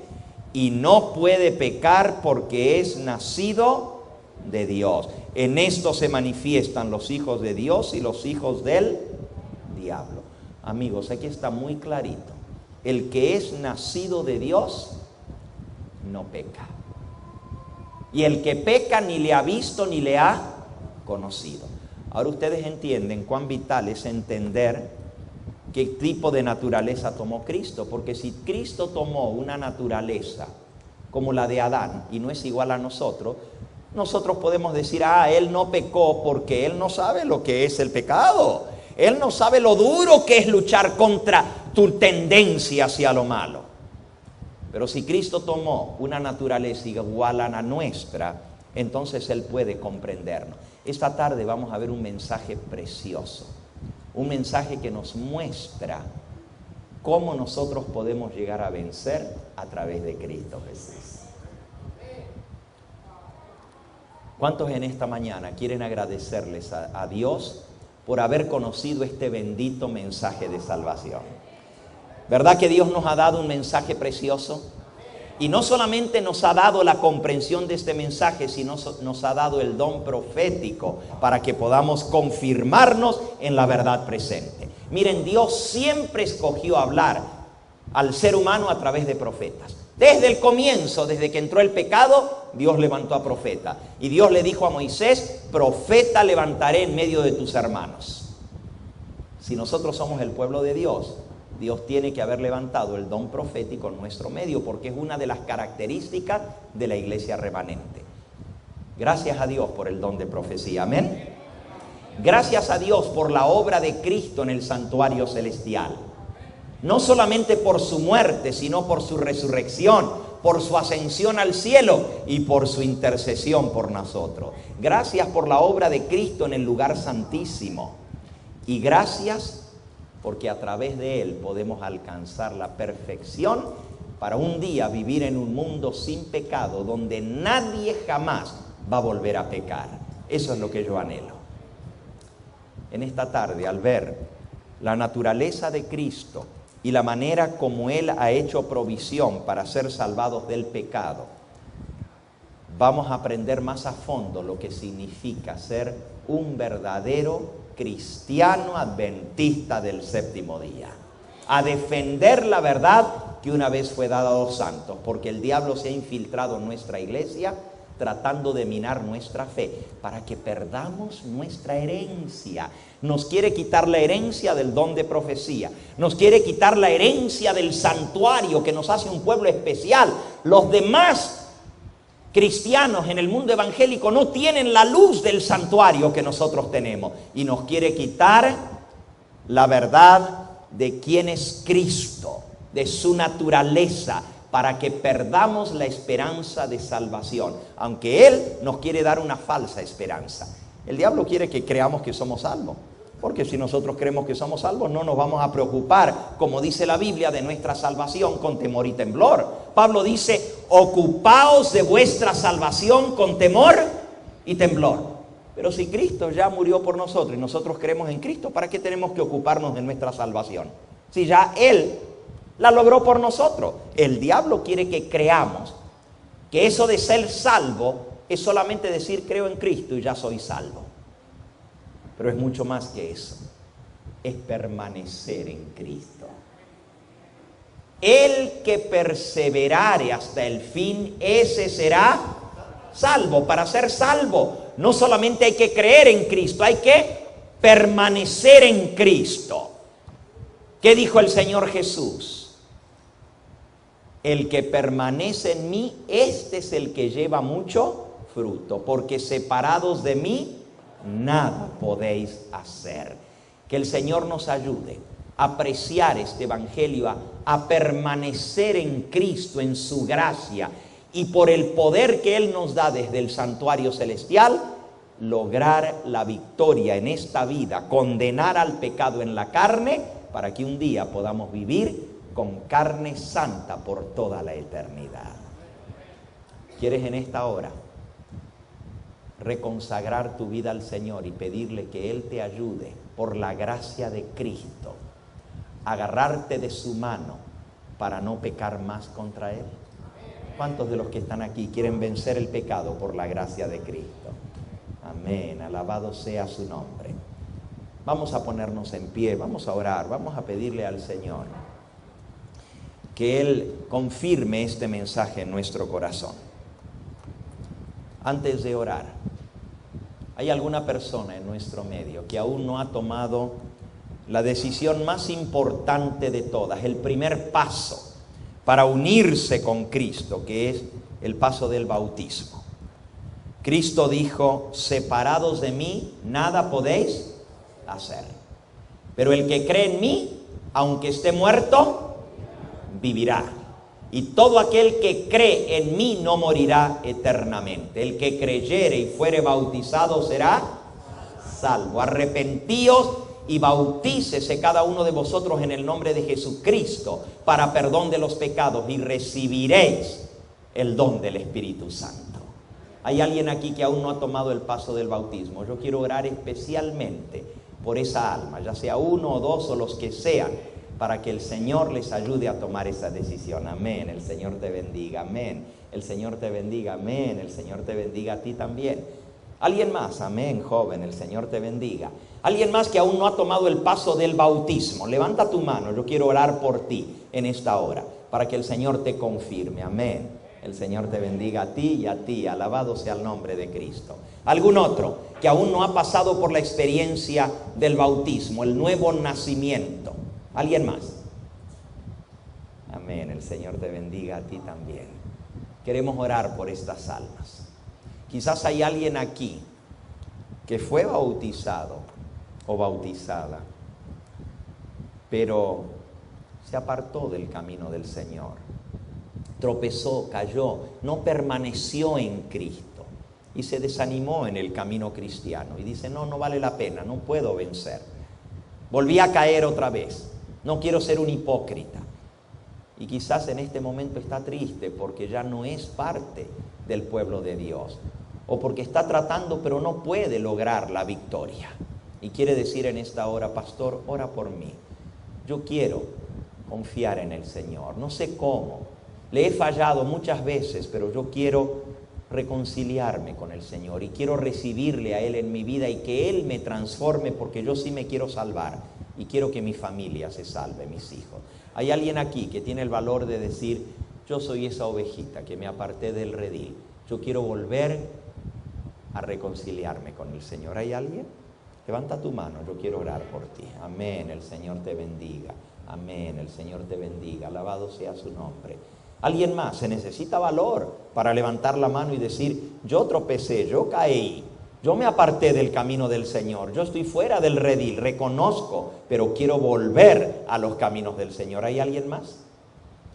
y no puede pecar porque es nacido de Dios. En esto se manifiestan los hijos de Dios y los hijos del diablo. Amigos, aquí está muy clarito. El que es nacido de Dios no peca. Y el que peca ni le ha visto ni le ha conocido. Ahora ustedes entienden cuán vital es entender qué tipo de naturaleza tomó Cristo. Porque si Cristo tomó una naturaleza como la de Adán y no es igual a nosotros, nosotros podemos decir, él no pecó porque él no sabe lo que es el pecado. Él no sabe lo duro que es luchar contra tu tendencia hacia lo malo. Pero si Cristo tomó una naturaleza igual a la nuestra, entonces Él puede comprendernos. Esta tarde vamos a ver un mensaje precioso. Un mensaje que nos muestra cómo nosotros podemos llegar a vencer a través de Cristo Jesús. ¿Cuántos en esta mañana quieren agradecerles a Dios por haber conocido este bendito mensaje de salvación? ¿Verdad que Dios nos ha dado un mensaje precioso? Y no solamente nos ha dado la comprensión de este mensaje, sino nos ha dado el don profético para que podamos confirmarnos en la verdad presente. Miren, Dios siempre escogió hablar al ser humano a través de profetas. Desde el comienzo, desde que entró el pecado, Dios levantó a profeta. Y Dios le dijo a Moisés, profeta levantaré en medio de tus hermanos. Si nosotros somos el pueblo de Dios, Dios tiene que haber levantado el don profético en nuestro medio, porque es una de las características de la iglesia remanente. Gracias a Dios por el don de profecía. Amén. Gracias a Dios por la obra de Cristo en el santuario celestial. No solamente por su muerte, sino por su resurrección, por su ascensión al cielo y por su intercesión por nosotros. Gracias por la obra de Cristo en el lugar santísimo. Y gracias porque a través de Él podemos alcanzar la perfección para un día vivir en un mundo sin pecado, donde nadie jamás va a volver a pecar. Eso es lo que yo anhelo. En esta tarde, al ver la naturaleza de Cristo y la manera como Él ha hecho provisión para ser salvados del pecado, vamos a aprender más a fondo lo que significa ser un verdadero cristiano adventista del séptimo día. A defender la verdad que una vez fue dada a los santos, porque el diablo se ha infiltrado en nuestra iglesia tratando de minar nuestra fe para que perdamos nuestra herencia. Nos quiere quitar la herencia del don de profecía, nos quiere quitar la herencia del santuario que nos hace un pueblo especial. Los demás cristianos en el mundo evangélico no tienen la luz del santuario que nosotros tenemos, y nos quiere quitar la verdad de quién es Cristo, de su naturaleza, para que perdamos la esperanza de salvación, aunque Él nos quiere dar una falsa esperanza. El diablo quiere que creamos que somos salvos, porque si nosotros creemos que somos salvos, no nos vamos a preocupar, como dice la Biblia, de nuestra salvación con temor y temblor. Pablo dice, ocupaos de vuestra salvación con temor y temblor. Pero si Cristo ya murió por nosotros y nosotros creemos en Cristo, ¿para qué tenemos que ocuparnos de nuestra salvación? Si ya Él la logró por nosotros. El diablo quiere que creamos que eso de ser salvo es solamente decir creo en Cristo y ya soy salvo. Pero es mucho más que eso. Es permanecer en Cristo. El que perseverare hasta el fin, ese será salvo. Para ser salvo, no solamente hay que creer en Cristo, hay que permanecer en Cristo. ¿Qué dijo el Señor Jesús? El que permanece en mí, este es el que lleva mucho fruto, porque separados de mí, nada podéis hacer. Que el Señor nos ayude apreciar este evangelio, a permanecer en Cristo, en su gracia, y por el poder que Él nos da desde el santuario celestial, lograr la victoria en esta vida, condenar al pecado en la carne, para que un día podamos vivir con carne santa por toda la eternidad. ¿Quieres en esta hora reconsagrar tu vida al Señor y pedirle que Él te ayude por la gracia de Cristo, agarrarte de su mano para no pecar más contra Él? ¿Cuántos de los que están aquí quieren vencer el pecado por la gracia de Cristo? Amén, alabado sea su nombre. Vamos a ponernos en pie, vamos a orar, vamos a pedirle al Señor que Él confirme este mensaje en nuestro corazón. Antes de orar, ¿hay alguna persona en nuestro medio que aún no ha tomado la decisión más importante de todas, el primer paso para unirse con Cristo, que es el paso del bautismo? Cristo dijo: separados de mí, nada podéis hacer. Pero el que cree en mí, aunque esté muerto, vivirá. Y todo aquel que cree en mí no morirá eternamente. El que creyere y fuere bautizado será salvo. Arrepentíos y bautícese cada uno de vosotros en el nombre de Jesucristo para perdón de los pecados, y recibiréis el don del Espíritu Santo. Hay alguien aquí que aún no ha tomado el paso del bautismo. Yo quiero orar especialmente por esa alma, ya sea uno o dos o los que sean, para que el Señor les ayude a tomar esa decisión. Amén. El Señor te bendiga. Amén. El Señor te bendiga. Amén. El Señor te bendiga a ti también. ¿Alguien más? Amén, joven. El Señor te bendiga. ¿Alguien más que aún no ha tomado el paso del bautismo? Levanta tu mano. Yo quiero orar por ti en esta hora, para que el Señor te confirme. Amén. El Señor te bendiga a ti y a ti. Alabado sea el nombre de Cristo. ¿Algún otro que aún no ha pasado por la experiencia del bautismo, el nuevo nacimiento? ¿Alguien más? Amén. El Señor te bendiga a ti también. Queremos orar por estas almas. Quizás hay alguien aquí que fue bautizado o bautizada, pero se apartó del camino del Señor. Tropezó, cayó, no permaneció en Cristo y se desanimó en el camino cristiano. Y dice: no vale la pena, no puedo vencer. Volví a caer otra vez. No quiero ser un hipócrita. Y quizás en este momento está triste porque ya no es parte del pueblo de Dios, o porque está tratando pero no puede lograr la victoria. Y quiere decir en esta hora: pastor, ora por mí. Yo quiero confiar en el Señor. No sé cómo. Le he fallado muchas veces, pero yo quiero reconciliarme con el Señor y quiero recibirle a Él en mi vida y que Él me transforme, porque yo sí me quiero salvar y quiero que mi familia se salve, mis hijos. Hay alguien aquí que tiene el valor de decir: yo soy esa ovejita que me aparté del redil. Yo quiero volver a reconciliarme con el Señor. ¿Hay alguien? Levanta tu mano, yo quiero orar por ti. Amén, el Señor te bendiga. Amén, el Señor te bendiga. Alabado sea su nombre. ¿Alguien más? Se necesita valor para levantar la mano y decir: yo tropecé, yo caí, yo me aparté del camino del Señor, yo estoy fuera del redil, reconozco, pero quiero volver a los caminos del Señor. ¿Hay alguien más?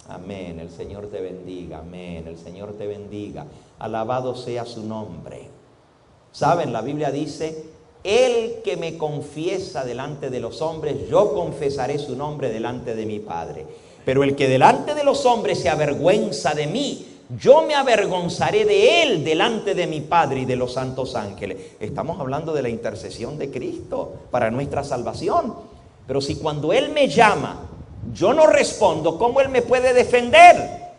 Amén, el Señor te bendiga. Amén, el Señor te bendiga. Alabado sea su nombre. ¿Saben? La Biblia dice: el que me confiesa delante de los hombres, yo confesaré su nombre delante de mi Padre. Pero el que delante de los hombres se avergüenza de mí, yo me avergonzaré de él delante de mi Padre y de los santos ángeles. Estamos hablando de la intercesión de Cristo para nuestra salvación. Pero si cuando Él me llama, yo no respondo, ¿cómo Él me puede defender?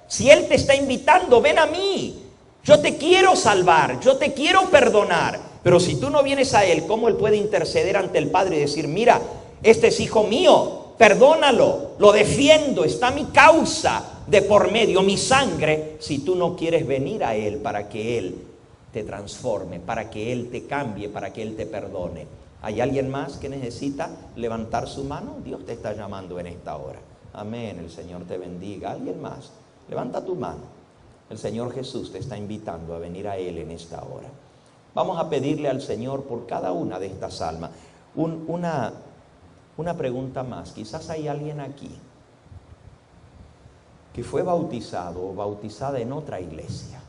Si Él te está invitando: ven a mí, yo te quiero salvar, yo te quiero perdonar. Pero si tú no vienes a Él, ¿cómo Él puede interceder ante el Padre y decir: mira, este es hijo mío, perdónalo, lo defiendo, está mi causa de por medio, mi sangre? Si tú no quieres venir a Él para que Él te transforme, para que Él te cambie, para que Él te perdone. ¿Hay alguien más que necesita levantar su mano? Dios te está llamando en esta hora. Amén, el Señor te bendiga. ¿Alguien más? Levanta tu mano. El Señor Jesús te está invitando a venir a Él en esta hora. Vamos a pedirle al Señor por cada una de estas almas una Una pregunta más. Quizás hay alguien aquí que fue bautizado o bautizada en otra iglesia,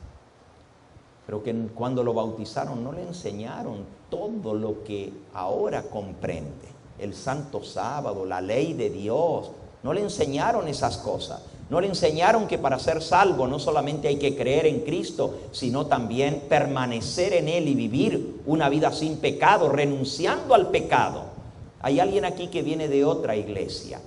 pero que cuando lo bautizaron no le enseñaron todo lo que ahora comprende. El Santo Sábado, la ley de Dios. No le enseñaron esas cosas. No le enseñaron que para ser salvo no solamente hay que creer en Cristo, sino también permanecer en Él y vivir una vida sin pecado, renunciando al pecado. Hay alguien aquí que viene de otra iglesia,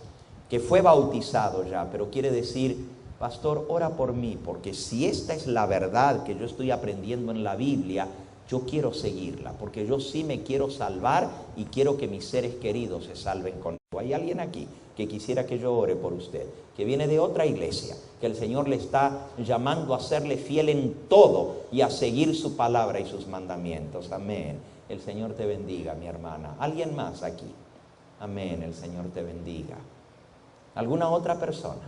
que fue bautizado ya, pero quiere decir: pastor, ora por mí, porque si esta es la verdad que yo estoy aprendiendo en la Biblia, yo quiero seguirla, porque yo sí me quiero salvar y quiero que mis seres queridos se salven conmigo. Hay alguien aquí que quisiera que yo ore por usted, que viene de otra iglesia, que el Señor le está llamando a serle fiel en todo y a seguir su palabra y sus mandamientos. Amén. El Señor te bendiga, mi hermana. ¿Alguien más aquí? Amén. El Señor te bendiga. ¿Alguna otra persona?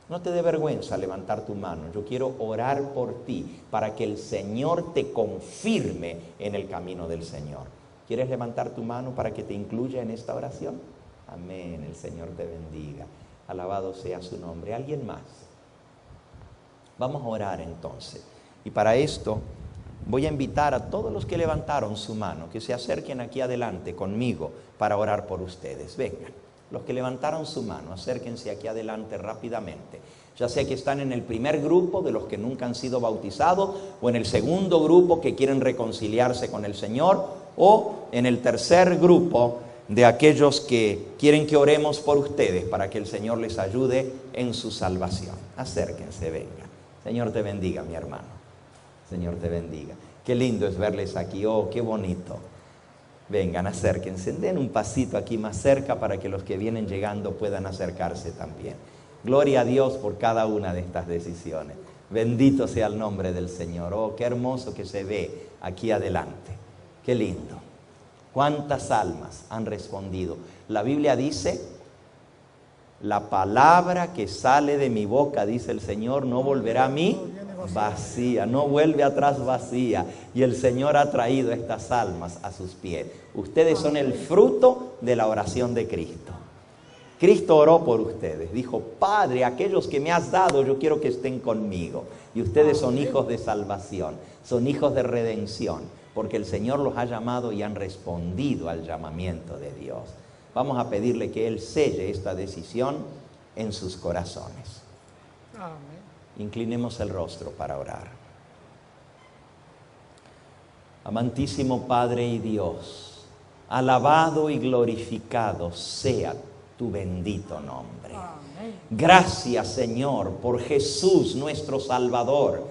No te dé vergüenza levantar tu mano. Yo quiero orar por ti para que el Señor te confirme en el camino del Señor. ¿Quieres levantar tu mano para que te incluya en esta oración? Amén. El Señor te bendiga. Alabado sea su nombre. ¿Alguien más? Vamos a orar entonces. Y para esto voy a invitar a todos los que levantaron su mano que se acerquen aquí adelante conmigo para orar por ustedes. Vengan. Los que levantaron su mano, acérquense aquí adelante rápidamente. Ya sea que están en el primer grupo de los que nunca han sido bautizados, o en el segundo grupo que quieren reconciliarse con el Señor, o en el tercer grupo de aquellos que quieren que oremos por ustedes para que el Señor les ayude en su salvación. Acérquense, vengan. Señor te bendiga, mi hermano. Señor te bendiga. Qué lindo es verles aquí. Oh, qué bonito. Vengan, acérquense, den un pasito aquí más cerca para que los que vienen llegando puedan acercarse también. Gloria a Dios por cada una de estas decisiones. Bendito sea el nombre del Señor. Oh, qué hermoso que se ve aquí adelante. Qué lindo. ¿Cuántas almas han respondido? La Biblia dice: la palabra que sale de mi boca, dice el Señor, no volverá a mí vacía, no vuelve atrás vacía. Y el Señor ha traído estas almas a sus pies. Ustedes son el fruto de la oración de Cristo. Cristo oró por ustedes. Dijo: Padre, aquellos que me has dado, yo quiero que estén conmigo. Y ustedes son hijos de salvación, son hijos de redención, porque el Señor los ha llamado y han respondido al llamamiento de Dios. Vamos a pedirle que Él selle esta decisión en sus corazones. Amén. Inclinemos el rostro para orar. Amantísimo Padre y Dios, alabado y glorificado sea tu bendito nombre. Amén. Gracias, Señor, por Jesús nuestro Salvador,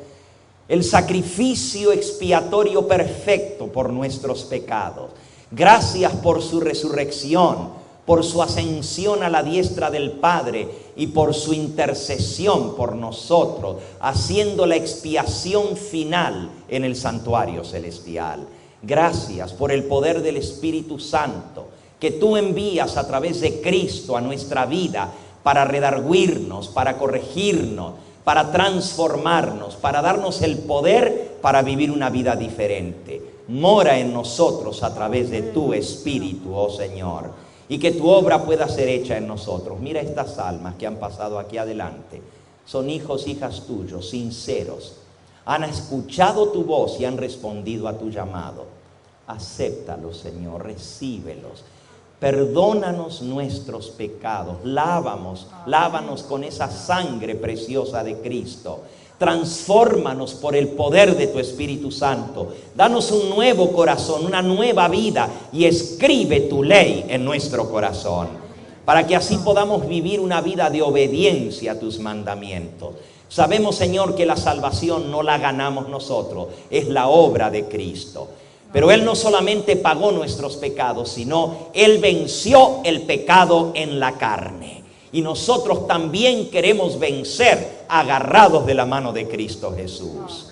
el sacrificio expiatorio perfecto por nuestros pecados. Gracias por su resurrección, por su ascensión a la diestra del Padre y por su intercesión por nosotros, haciendo la expiación final en el santuario celestial. Gracias por el poder del Espíritu Santo que tú envías a través de Cristo a nuestra vida para redarguirnos, para corregirnos, para transformarnos, para darnos el poder para vivir una vida diferente. Mora en nosotros a través de tu Espíritu, oh Señor, y que tu obra pueda ser hecha en nosotros. Mira estas almas que han pasado aquí adelante. Son hijos, hijas tuyos, sinceros. Han escuchado tu voz y han respondido a tu llamado. Acéptalos, Señor, recíbelos. Perdónanos nuestros pecados. Lávanos con esa sangre preciosa de Cristo. Transfórmanos por el poder de tu Espíritu Santo. Danos un nuevo corazón, una nueva vida, y escribe tu ley en nuestro corazón, para que así podamos vivir una vida de obediencia a tus mandamientos. Sabemos, Señor, que la salvación no la ganamos nosotros, es la obra de Cristo. Pero Él no solamente pagó nuestros pecados, sino Él venció el pecado en la carne. Y nosotros también queremos vencer agarrados de la mano de Cristo Jesús.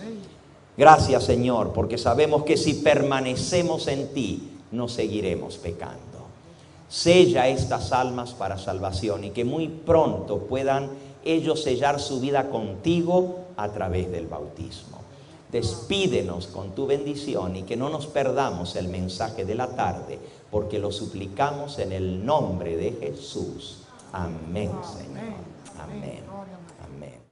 Gracias, Señor, porque sabemos que si permanecemos en ti, no seguiremos pecando. Sella estas almas para salvación y que muy pronto puedan ellos sellar su vida contigo a través del bautismo. Despídenos con tu bendición y que no nos perdamos el mensaje de la tarde, porque lo suplicamos en el nombre de Jesús. Amén, Señor. Amén. Amén.